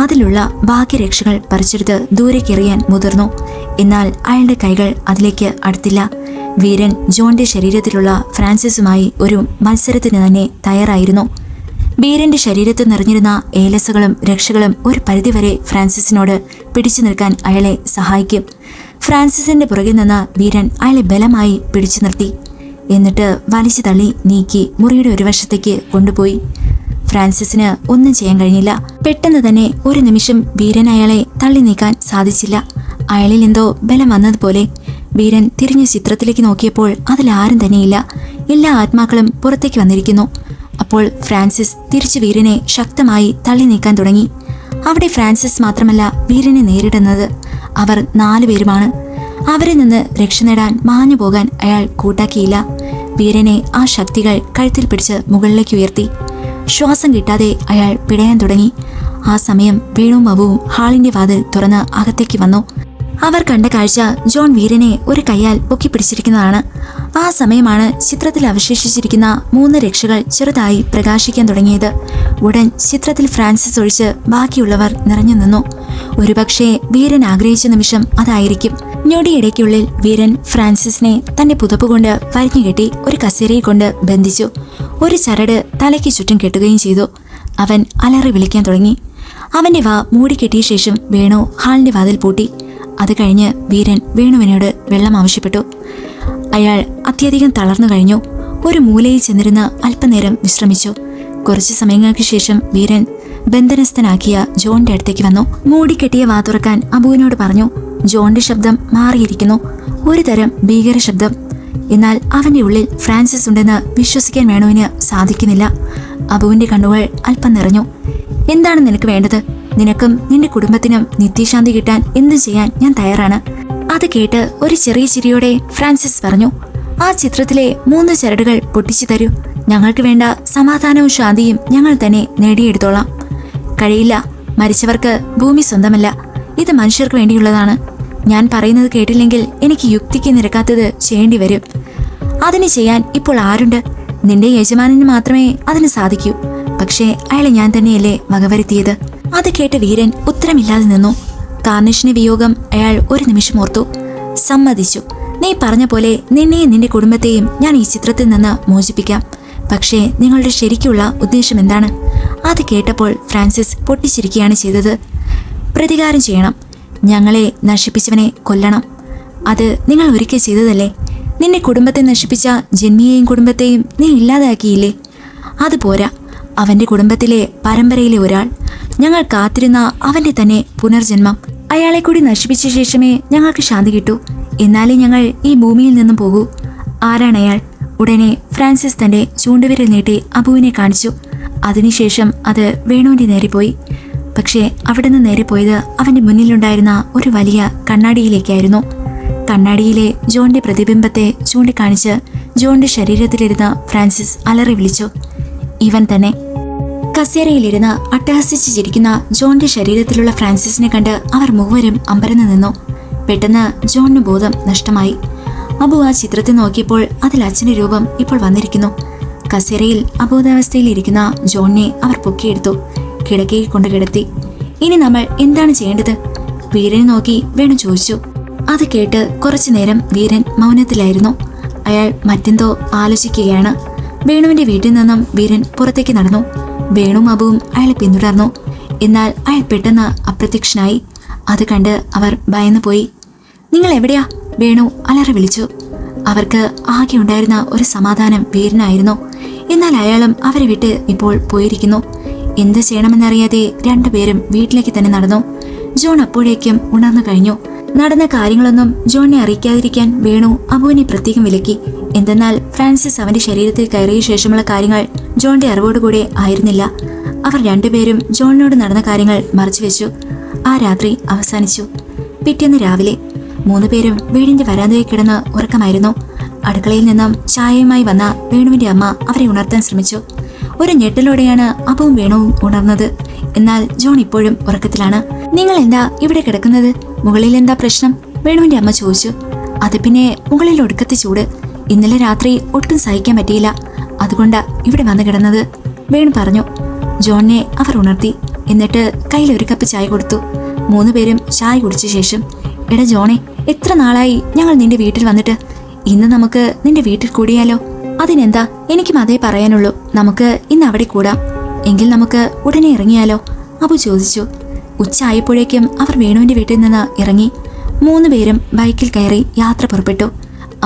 അതിലുള്ള ബാക്കി രക്ഷകൾ പറിച്ചെടുത്ത് ദൂരേക്കെറിയാൻ മുതിർന്നു. എന്നാൽ അയാളുടെ കൈകൾ അതിലേക്ക് അടുത്തില്ല. വീരൻ ജോണിന്റെ ശരീരത്തിലുള്ള ഫ്രാൻസിസുമായി ഒരു മത്സരത്തിന് തന്നെ തയ്യാറായിരുന്നു. വീരന്റെ ശരീരത്ത് നിറഞ്ഞിരുന്ന ഏലസുകളും രക്ഷകളും ഒരു പരിധിവരെ ഫ്രാൻസിസിനോട് പിടിച്ചു നിൽക്കാൻ അയാളെ സഹായിക്കും. ഫ്രാൻസിസിന്റെ പുറകിൽ നിന്ന് വീരൻ അയാളെ ബലമായി പിടിച്ചു നിർത്തി. എന്നിട്ട് വലിച്ചു തള്ളി നീക്കി മുറിയുടെ ഒരു വശത്തേക്ക് കൊണ്ടുപോയി. ഫ്രാൻസിസിന് ഒന്നും ചെയ്യാൻ കഴിഞ്ഞില്ല. പെട്ടെന്ന് തന്നെ ഒരു നിമിഷം വീരൻ അയാളെ തള്ളി നീക്കാൻ സാധിച്ചില്ല. അയാളിൽ എന്തോ ബലം വന്നതുപോലെ. വീരൻ തിരിഞ്ഞ് ചിത്രത്തിലേക്ക് നോക്കിയപ്പോൾ അതിലാരും തന്നെയില്ല. എല്ലാ ആത്മാക്കളും പുറത്തേക്ക് വന്നിരിക്കുന്നു. അപ്പോൾ ഫ്രാൻസിസ് തിരിച്ചു വീരനെ ശക്തമായി തള്ളി നീക്കാൻ തുടങ്ങി. അവിടെ ഫ്രാൻസിസ് മാത്രമല്ല വീരനെ നേരിടുന്നത്. അവർ 4 പേരുമാണ്. അവരിൽ നിന്ന് രക്ഷ നേടാൻ മാഞ്ഞു പോകാൻ അയാൾ കൂട്ടാക്കിയില്ല. വീരനെ ആ ശക്തികൾ കഴുത്തിൽ പിടിച്ച് മുകളിലേക്ക് ഉയർത്തി. ശ്വാസം കിട്ടാതെ അയാൾ പിടയാൻ തുടങ്ങി. ആ സമയം വേണുവും അബുവും ഹാളിന്റെ വാതിൽ തുറന്ന് അകത്തേക്ക് വന്നു. അവർ കണ്ട കാഴ്ച ജോൺ വീരനെ ഒരു കൈയാൽ പൊക്കിപ്പിടിച്ചിരിക്കുന്നതാണ്. ആ സമയമാണ് ചിത്രത്തിൽ അവശേഷിച്ചിരിക്കുന്ന 3 രക്ഷകൾ ചെറുതായി പ്രകാശിക്കാൻ തുടങ്ങിയത്. ഉടൻ ചിത്രത്തിൽ ഫ്രാൻസിസ് ഒഴിച്ച് ബാക്കിയുള്ളവർ നിറഞ്ഞു നിന്നു. ഒരുപക്ഷെ വീരൻ ആഗ്രഹിച്ച നിമിഷം അതായിരിക്കും. ഞൊടിയിടയ്ക്കുള്ളിൽ വീരൻ ഫ്രാൻസിസിനെ തന്റെ പുതപ്പുകൊണ്ട് വരിഞ്ഞുകെട്ടി ഒരു കസേരയെ കൊണ്ട് ബന്ധിച്ചു. ഒരു ചരട് തലയ്ക്ക് ചുറ്റും കെട്ടുകയും ചെയ്തു. അവൻ അലറി വിളിക്കാൻ തുടങ്ങി. അവന്റെ വാ മൂടിക്കെട്ടിയ ശേഷം വേണു ഹാളിന്റെ വാതിൽ പൂട്ടി. അത് കഴിഞ്ഞ് വീരൻ വേണുവിനോട് വെള്ളം ആവശ്യപ്പെട്ടു. അയാൾ അത്യധികം തളർന്നു കഴിഞ്ഞു. ഒരു മൂലയിൽ ചെന്നിരുന്ന് അല്പനേരം വിശ്രമിച്ചു. കുറച്ചു സമയങ്ങൾക്ക് ശേഷം വീരൻ ബന്ധനസ്ഥനാക്കിയ ജോണിന്റെ അടുത്തേക്ക് വന്നു. മൂടിക്കെട്ടിയ വാ തുറക്കാൻ അബുവിനോട് പറഞ്ഞു. ജോണിന്റെ ശബ്ദം മാറിയിരിക്കുന്നു. ഒരു തരം ഭീകര ശബ്ദം. എന്നാൽ അവന്റെ ഉള്ളിൽ ഫ്രാൻസിസ് ഉണ്ടെന്ന് വിശ്വസിക്കാൻ വേണുവിന് സാധിക്കുന്നില്ല. അബുവിന്റെ കണ്ണുകൾ അല്പം നിറഞ്ഞു. എന്താണ് നിനക്ക് വേണ്ടത്? നിനക്കും നിന്റെ കുടുംബത്തിനും നിത്യശാന്തി കിട്ടാൻ എന്തു ചെയ്യാൻ ഞാൻ തയ്യാറാണ്. അത് കേട്ട് ഒരു ചെറിയ ചിരിയോടെ ഫ്രാൻസിസ് പറഞ്ഞു. ആ ചിത്രത്തിലെ 3 ചരടുകൾ പൊട്ടിച്ചു തരൂ. ഞങ്ങൾക്ക് വേണ്ട സമാധാനവും ശാന്തിയും ഞങ്ങൾ തന്നെ നേടിയെടുത്തോളാം. കഴിയില്ല. മരിച്ചവർക്ക് ഭൂമി സ്വന്തമല്ല. ഇത് മനുഷ്യർക്ക് വേണ്ടിയുള്ളതാണ്. ഞാൻ പറയുന്നത് കേട്ടില്ലെങ്കിൽ എനിക്ക് യുക്തിക്ക് നിരക്കാത്തത് ചെയ്യേണ്ടി വരും. അതിന് ചെയ്യാൻ ഇപ്പോൾ ആരുണ്ട്? നിന്റെ യജമാനന് മാത്രമേ അതിന് സാധിക്കൂ. പക്ഷേ അയാളെ ഞാൻ തന്നെയല്ലേ വകവരുത്തിയത്? അത് കേട്ട് വീരൻ ഉത്തരമില്ലാതെ നിന്നു. കാർണിഷിന്റെ വിയോഗം അയാൾ ഒരു നിമിഷം ഓർത്തു. സമ്മതിച്ചു. നീ പറഞ്ഞ പോലെ നിന്നെയും നിന്റെ കുടുംബത്തെയും ഞാൻ ഈ ചിത്രത്തിൽ നിന്ന് മോചിപ്പിക്കാം. പക്ഷേ നിങ്ങളുടെ ശരിക്കുള്ള ഉദ്ദേശം എന്താണ്? അത് കേട്ടപ്പോൾ ഫ്രാൻസിസ് പൊട്ടിച്ചിരിക്കുകയാണ് ചെയ്തത്. പ്രതികാരം ചെയ്യണം. ഞങ്ങളെ നശിപ്പിച്ചവനെ കൊല്ലണം. അത് നിങ്ങൾ ഒരിക്കൽ ചെയ്തതല്ലേ? നിന്റെ കുടുംബത്തെ നശിപ്പിച്ച ജന്മിയെയും കുടുംബത്തെയും നീ ഇല്ലാതാക്കിയില്ലേ? അതുപോരാ. അവന്റെ കുടുംബത്തിലെ പരമ്പരയിലെ ഒരാൾ. ഞങ്ങൾ കാത്തിരുന്ന അവന്റെ തന്നെ പുനർജന്മം. അയാളെ കൂടി നശിപ്പിച്ച ശേഷമേ ഞങ്ങൾക്ക് ശാന്തി കിട്ടൂ. എന്നാലേ ഞങ്ങൾ ഈ ഭൂമിയിൽ നിന്നും പോകൂ. ആരാണയാൾ? ഉടനെ ഫ്രാൻസിസ് തന്റെ ചൂണ്ടുവിരൽ നീട്ടി അബുവിനെ കാണിച്ചു. അതിനുശേഷം അത് വേണുവിന്റെ നേരെ പോയി. പക്ഷേ അവിടുന്ന് നേരെ പോയത് അവന്റെ മുന്നിലുണ്ടായിരുന്ന ഒരു വലിയ കണ്ണാടിയിലേക്കായിരുന്നു. കണ്ണാടിയിലെ ജോണിന്റെ പ്രതിബിംബത്തെ ചൂണ്ടിക്കാണിച്ച് ജോണിന്റെ ശരീരത്തിലിരുന്ന ഫ്രാൻസിസ് അലറി വിളിച്ചു. ഇവൻ തന്നെ. കസേരയിലിരുന്ന് അട്ടഹസിച്ച് ചിരിക്കുന്ന ജോണിന്റെ ശരീരത്തിലുള്ള ഫ്രാൻസിസിനെ കണ്ട് അവർ മൂവരും അമ്പരന്ന് നിന്നു. പെട്ടെന്ന് ജോണിന് ബോധം നഷ്ടമായി. അബു ആ ചിത്രത്തെ നോക്കിയപ്പോൾ അതിൽ അച്ഛന്റെ രൂപം ഇപ്പോൾ വന്നിരിക്കുന്നു. കസേരയിൽ അബോധാവസ്ഥയിൽ ഇരിക്കുന്ന ജോണിനെ അവർ പൊക്കിയെടുത്തു. കിടക്കയിൽ കൊണ്ട് കിടത്തി. ഇനി നമ്മൾ എന്താണ് ചെയ്യേണ്ടത്? വീരനെ നോക്കി വേണു ചോദിച്ചു. അത് കേട്ട് കുറച്ചു നേരം വീരൻ മൗനത്തിലായിരുന്നു. അയാൾ മറ്റെന്തോ ആലോചിക്കുകയാണ്. വേണുവിന്റെ വീട്ടിൽ നിന്നും വീരൻ പുറത്തേക്ക് നടന്നു. വേണുവും അബുവും അയാളെ പിന്തുടർന്നു. എന്നാൽ അയാൾ പെട്ടെന്ന് അപ്രത്യക്ഷനായി. അത് കണ്ട് അവർ ഭയന്നു പോയി. നിങ്ങൾ എവിടെയാ? വേണു അലറി വിളിച്ചു. അവർക്ക് ആകെ ഉണ്ടായിരുന്ന ഒരു സമാധാനം വീരനായിരുന്നു. എന്നാൽ അയാളും അവരെ വിട്ട് ഇപ്പോൾ പോയിരിക്കുന്നു. എന്ത് ചെയ്യണമെന്നറിയാതെ രണ്ടുപേരും വീട്ടിലേക്ക് തന്നെ നടന്നു. ജോൺ അപ്പോഴേക്കും ഉണർന്നു കഴിഞ്ഞു. നടന്ന കാര്യങ്ങളൊന്നും ജോണിനെ അറിയിക്കാതിരിക്കാൻ വേണു അബുവിനെ പ്രത്യേകം വിലക്കി. എന്തെന്നാൽ ഫ്രാൻസിസ് അവന്റെ ശരീരത്തിൽ കയറിയ ശേഷമുള്ള കാര്യങ്ങൾ ജോണിന്റെ അറിവോടുകൂടെ ആയിരുന്നില്ല. അവർ രണ്ടുപേരും ജോണിനോട് നടന്ന കാര്യങ്ങൾ മറച്ചുവെച്ചു. ആ രാത്രി അവസാനിച്ചു. പിറ്റേന്ന് രാവിലെ 3 പേരും വീടിന്റെ വരാന്തയിൽ കിടന്ന് ഉറക്കമായിരുന്നു. അടുക്കളയിൽ നിന്നും ചായയുമായി വന്ന വേണുവിന്റെ അമ്മ അവരെ ഉണർത്താൻ ശ്രമിച്ചു. ഒരു ഞെട്ടലോടെയാണ് അബുവും വേണുവും ഉണർന്നത്. എന്നാൽ ജോൺ ഇപ്പോഴും ഉറക്കത്തിലാണ്. നിങ്ങൾ എന്താ ഇവിടെ കിടക്കുന്നത്? മുകളിൽ എന്താ പ്രശ്നം? വേണുവിന്റെ അമ്മ ചോദിച്ചു. അത് പിന്നെ മുകളിൽ ഒടുക്കത്തെ ചൂട്. ഇന്നലെ രാത്രി ഒട്ടും സഹിക്കാൻ പറ്റിയില്ല. അതുകൊണ്ടാ ഇവിടെ വന്ന് കിടന്നത്, വേണു പറഞ്ഞു. ജോണിനെ അവർ ഉണർത്തി. എന്നിട്ട് കയ്യിൽ ഒരു കപ്പ് ചായ കൊടുത്തു. 3 പേരും ചായ കുടിച്ച ശേഷം, എടാ ജോണെ, എത്ര നാളായി ഞങ്ങൾ നിന്റെ വീട്ടിൽ വന്നിട്ട്. ഇന്ന് നമുക്ക് നിന്റെ വീട്ടിൽ കൂടിയാലോ? അതിനെന്താ, എനിക്കും അതേ പറയാനുള്ളൂ. നമുക്ക് ഇന്ന് അവിടെ കൂടാം. എങ്കിൽ നമുക്ക് ഉടനെ ഇറങ്ങിയാലോ? അബു ചോദിച്ചു. ഉച്ച ആയപ്പോഴേക്കും അവർ വേണുവിന്റെ വീട്ടിൽ നിന്ന് ഇറങ്ങി. 3 പേരും ബൈക്കിൽ കയറി യാത്ര പുറപ്പെട്ടു.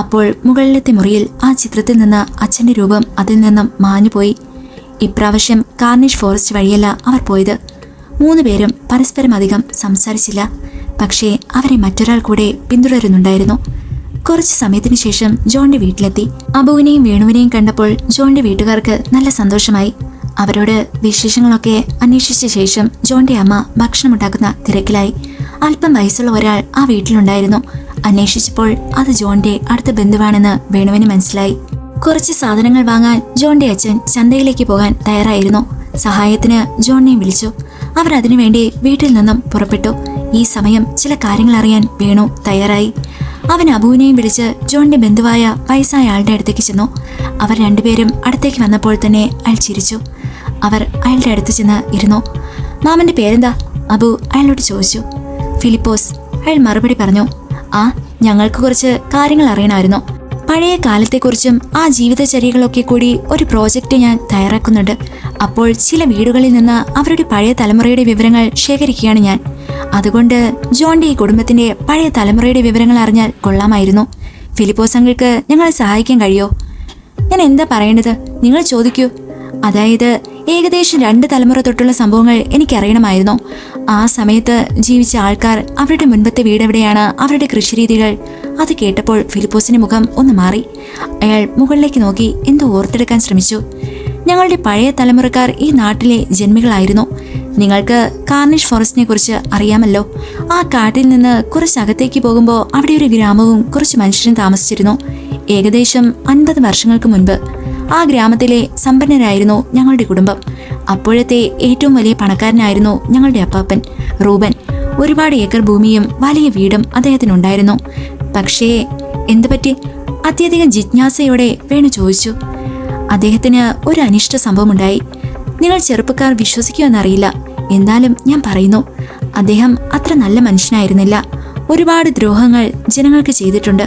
അപ്പോൾ മുകളിലത്തെ മുറിയിൽ ആ ചിത്രത്തിൽ നിന്ന് അച്ഛന്റെ രൂപം അതിൽ നിന്നും മാഞ്ഞുപോയി. ഇപ്രാവശ്യം കാർണിഷ് ഫോറസ്റ്റ് വഴിയല്ല അവർ പോയത്. 3 പേരും പരസ്പരം അധികം സംസാരിച്ചില്ല. പക്ഷേ അവരെ മറ്റൊരാൾ കൂടെ പിന്തുടരുന്നുണ്ടായിരുന്നു. കുറച്ചു സമയത്തിന് ശേഷം ജോണിന്റെ വീട്ടിലെത്തി. അബുവിനെയും വേണുവിനെയും കണ്ടപ്പോൾ ജോണിന്റെ വീട്ടുകാർക്ക് നല്ല സന്തോഷമായി. അവരോട് വിശേഷങ്ങളൊക്കെ അന്വേഷിച്ച ശേഷം ജോണിന്റെ അമ്മ ഭക്ഷണമുണ്ടാക്കുന്ന തിരക്കിലായി. അല്പം വയസ്സുള്ള ഒരാൾ ആ വീട്ടിലുണ്ടായിരുന്നു. അന്വേഷിച്ചപ്പോൾ അത് ജോണിന്റെ അടുത്ത ബന്ധുവാണെന്ന് വേണുവിന് മനസ്സിലായി. കുറച്ച് സാധനങ്ങൾ വാങ്ങാൻ ജോണിന്റെ അച്ഛൻ ചന്തയിലേക്ക് പോകാൻ തയ്യാറായിരുന്നു. സഹായത്തിന് ജോണിനെയും വിളിച്ചു. അവർ അതിനുവേണ്ടി വീട്ടിൽ നിന്നും പുറപ്പെട്ടു. ഈ സമയം ചില കാര്യങ്ങൾ അറിയാൻ വേണു തയ്യാറായി. അവൻ അബുവിനെയും വിളിച്ച് ജോണിന്റെ ബന്ധുവായ വയസ്സായ ആളുടെ അടുത്തേക്ക് ചെന്നു. അവർ രണ്ടുപേരും അടുത്തേക്ക് വന്നപ്പോൾ തന്നെ അയാൾ ചിരിച്ചു. അവർ അയാളുടെ അടുത്ത് ചെന്ന് ഇരുന്നു. മാമന്റെ പേരെന്താ? അബു അയാളോട് ചോദിച്ചു. ഫിലിപ്പോസ്, അയാൾ മറുപടി പറഞ്ഞു. ആ, ഞങ്ങൾക്ക് കുറച്ച് കാര്യങ്ങൾ അറിയണമായിരുന്നു. പഴയ കാലത്തെക്കുറിച്ചും ആ ജീവിതചര്യകളൊക്കെ കൂടി ഒരു പ്രോജക്റ്റ് ഞാൻ തയ്യാറാക്കുന്നുണ്ട്. അപ്പോൾ ചില വീടുകളിൽ നിന്ന് അവരുടെ പഴയ തലമുറയുടെ വിവരങ്ങൾ ശേഖരിക്കുകയാണ് ഞാൻ. അതുകൊണ്ട് ജോണിന്റെ ഈ കുടുംബത്തിന്റെ പഴയ തലമുറയുടെ വിവരങ്ങൾ അറിഞ്ഞാൽ കൊള്ളാമായിരുന്നു. ഫിലിപ്പോസ് അങ്കിൾക്ക് ഞങ്ങളെ സഹായിക്കാൻ കഴിയോ? ഞാൻ എന്താ പറയേണ്ടത്? നിങ്ങൾ ചോദിക്കൂ. അതായത് ഏകദേശം 2 തലമുറ തൊട്ടുള്ള സംഭവങ്ങൾ എനിക്കറിയണമായിരുന്നു. ആ സമയത്ത് ജീവിച്ച ആൾക്കാർ, അവരുടെ മുൻപത്തെ വീടെവിടെയാണ്, അവരുടെ കൃഷിരീതികൾ. അത് കേട്ടപ്പോൾ ഫിലിപ്പോസിന്റെ മുഖം ഒന്ന് മാറി. അയാൾ മുകളിലേക്ക് നോക്കി എന്തോ ഓർത്തെടുക്കാൻ ശ്രമിച്ചു. ഞങ്ങളുടെ പഴയ തലമുറക്കാർ ഈ നാട്ടിലെ ജന്മികളായിരുന്നു. നിങ്ങൾക്ക് കാർണിഷ് ഫോറസ്റ്റിനെ കുറിച്ച് അറിയാമല്ലോ. ആ കാട്ടിൽ നിന്ന് കുറച്ച് അകത്തേക്ക് പോകുമ്പോൾ അവിടെ ഒരു ഗ്രാമവും കുറച്ച് മനുഷ്യരും താമസിച്ചിരുന്നു. ഏകദേശം 50 വർഷങ്ങൾക്ക് മുൻപ് ആ ഗ്രാമത്തിലെ സമ്പന്നരായിരുന്നു ഞങ്ങളുടെ കുടുംബം. അപ്പോഴത്തെ ഏറ്റവും വലിയ പണക്കാരനായിരുന്നു ഞങ്ങളുടെ അപ്പാപ്പൻ റൂബൻ. ഒരുപാട് ഏക്കർ ഭൂമിയും വലിയ വീടും അദ്ദേഹത്തിനുണ്ടായിരുന്നു. പക്ഷേ എന്തുപറ്റി? അത്യധികം ജിജ്ഞാസയോടെ വേണു ചോദിച്ചു. അദ്ദേഹത്തിന് ഒരു അനിഷ്ട സംഭവമുണ്ടായി. നിങ്ങൾ ചെറുപ്പക്കാർ വിശ്വസിക്കുമെന്നറിയില്ല, എന്നാലും ഞാൻ പറയുന്നു, അദ്ദേഹം അത്ര നല്ല മനുഷ്യനായിരുന്നില്ല. ഒരുപാട് ദ്രോഹങ്ങൾ ജനങ്ങൾക്ക് ചെയ്തിട്ടുണ്ട്.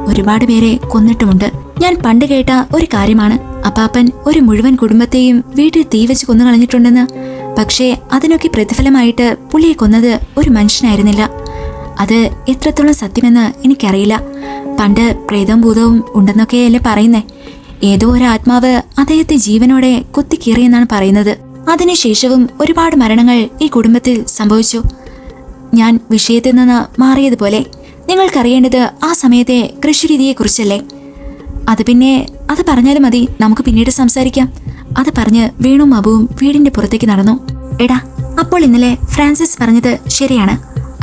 ഒരുപാട് പേരെ കൊന്നിട്ടുമുണ്ട്. ഞാൻ പണ്ട് കേട്ട ഒരു കാര്യമാണ്, അപ്പാപ്പൻ ഒരു മുഴുവൻ കുടുംബത്തെയും വീട്ടിൽ തീ വെച്ച് കൊന്നു കളഞ്ഞിട്ടുണ്ടെന്ന്. പക്ഷേ അതിനൊക്കെ പ്രതിഫലമായിട്ട് പുള്ളിയെ കൊന്നത് ഒരു മനുഷ്യനായിരുന്നില്ല. അത് എത്രത്തോളം സത്യമെന്ന് എനിക്കറിയില്ല. പണ്ട് പ്രേതവും ഭൂതവും ഉണ്ടെന്നൊക്കെയല്ലേ പറയുന്നേ. ഏതോ ഒരു ആത്മാവ് അദ്ദേഹത്തെ ജീവനോടെ കുത്തിക്കീറിയെന്നാണ് പറയുന്നത്. അതിനുശേഷവും ഒരുപാട് മരണങ്ങൾ ഈ കുടുംബത്തിൽ സംഭവിച്ചു. ഞാൻ വിഷയത്തിൽ നിന്ന് മാറിയതുപോലെ നിങ്ങൾക്കറിയേണ്ടത് ആ സമയത്തെ കൃഷിരീതിയെക്കുറിച്ചല്ലേ? അത് പിന്നെ അത് പറഞ്ഞാലും മതി, നമുക്ക് പിന്നീട് സംസാരിക്കാം. അത് പറഞ്ഞ് വേണുവും അബുവും വീടിന്റെ പുറത്തേക്ക് നടന്നു. എടാ, അപ്പോൾ ഇന്നലെ ഫ്രാൻസിസ് പറഞ്ഞത് ശരിയാണ്.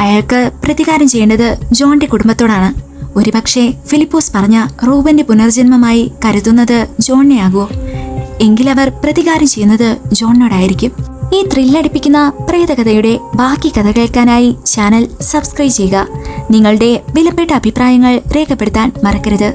അയാൾക്ക് പ്രതികാരം ചെയ്യേണ്ടത് ജോണിന്റെ കുടുംബത്തോടാണ്. ഒരുപക്ഷെ ഫിലിപ്പോസ് പറഞ്ഞ റൂബന്റെ പുനർജന്മമായി കരുതുന്നത് ജോണിനെ ആകുമോ? എങ്കിലവർ പ്രതികാരം ചെയ്യുന്നത് ജോണിനോടായിരിക്കും. ഈ ത്രില്ലടിപ്പിക്കുന്ന പ്രേതകഥയുടെ ബാക്കി കഥ കേൾക്കാനായി ചാനൽ സബ്സ്ക്രൈബ് ചെയ്യുക. നിങ്ങളുടെ വിലപ്പെട്ട അഭിപ്രായങ്ങൾ രേഖപ്പെടുത്താൻ മറക്കരുത്.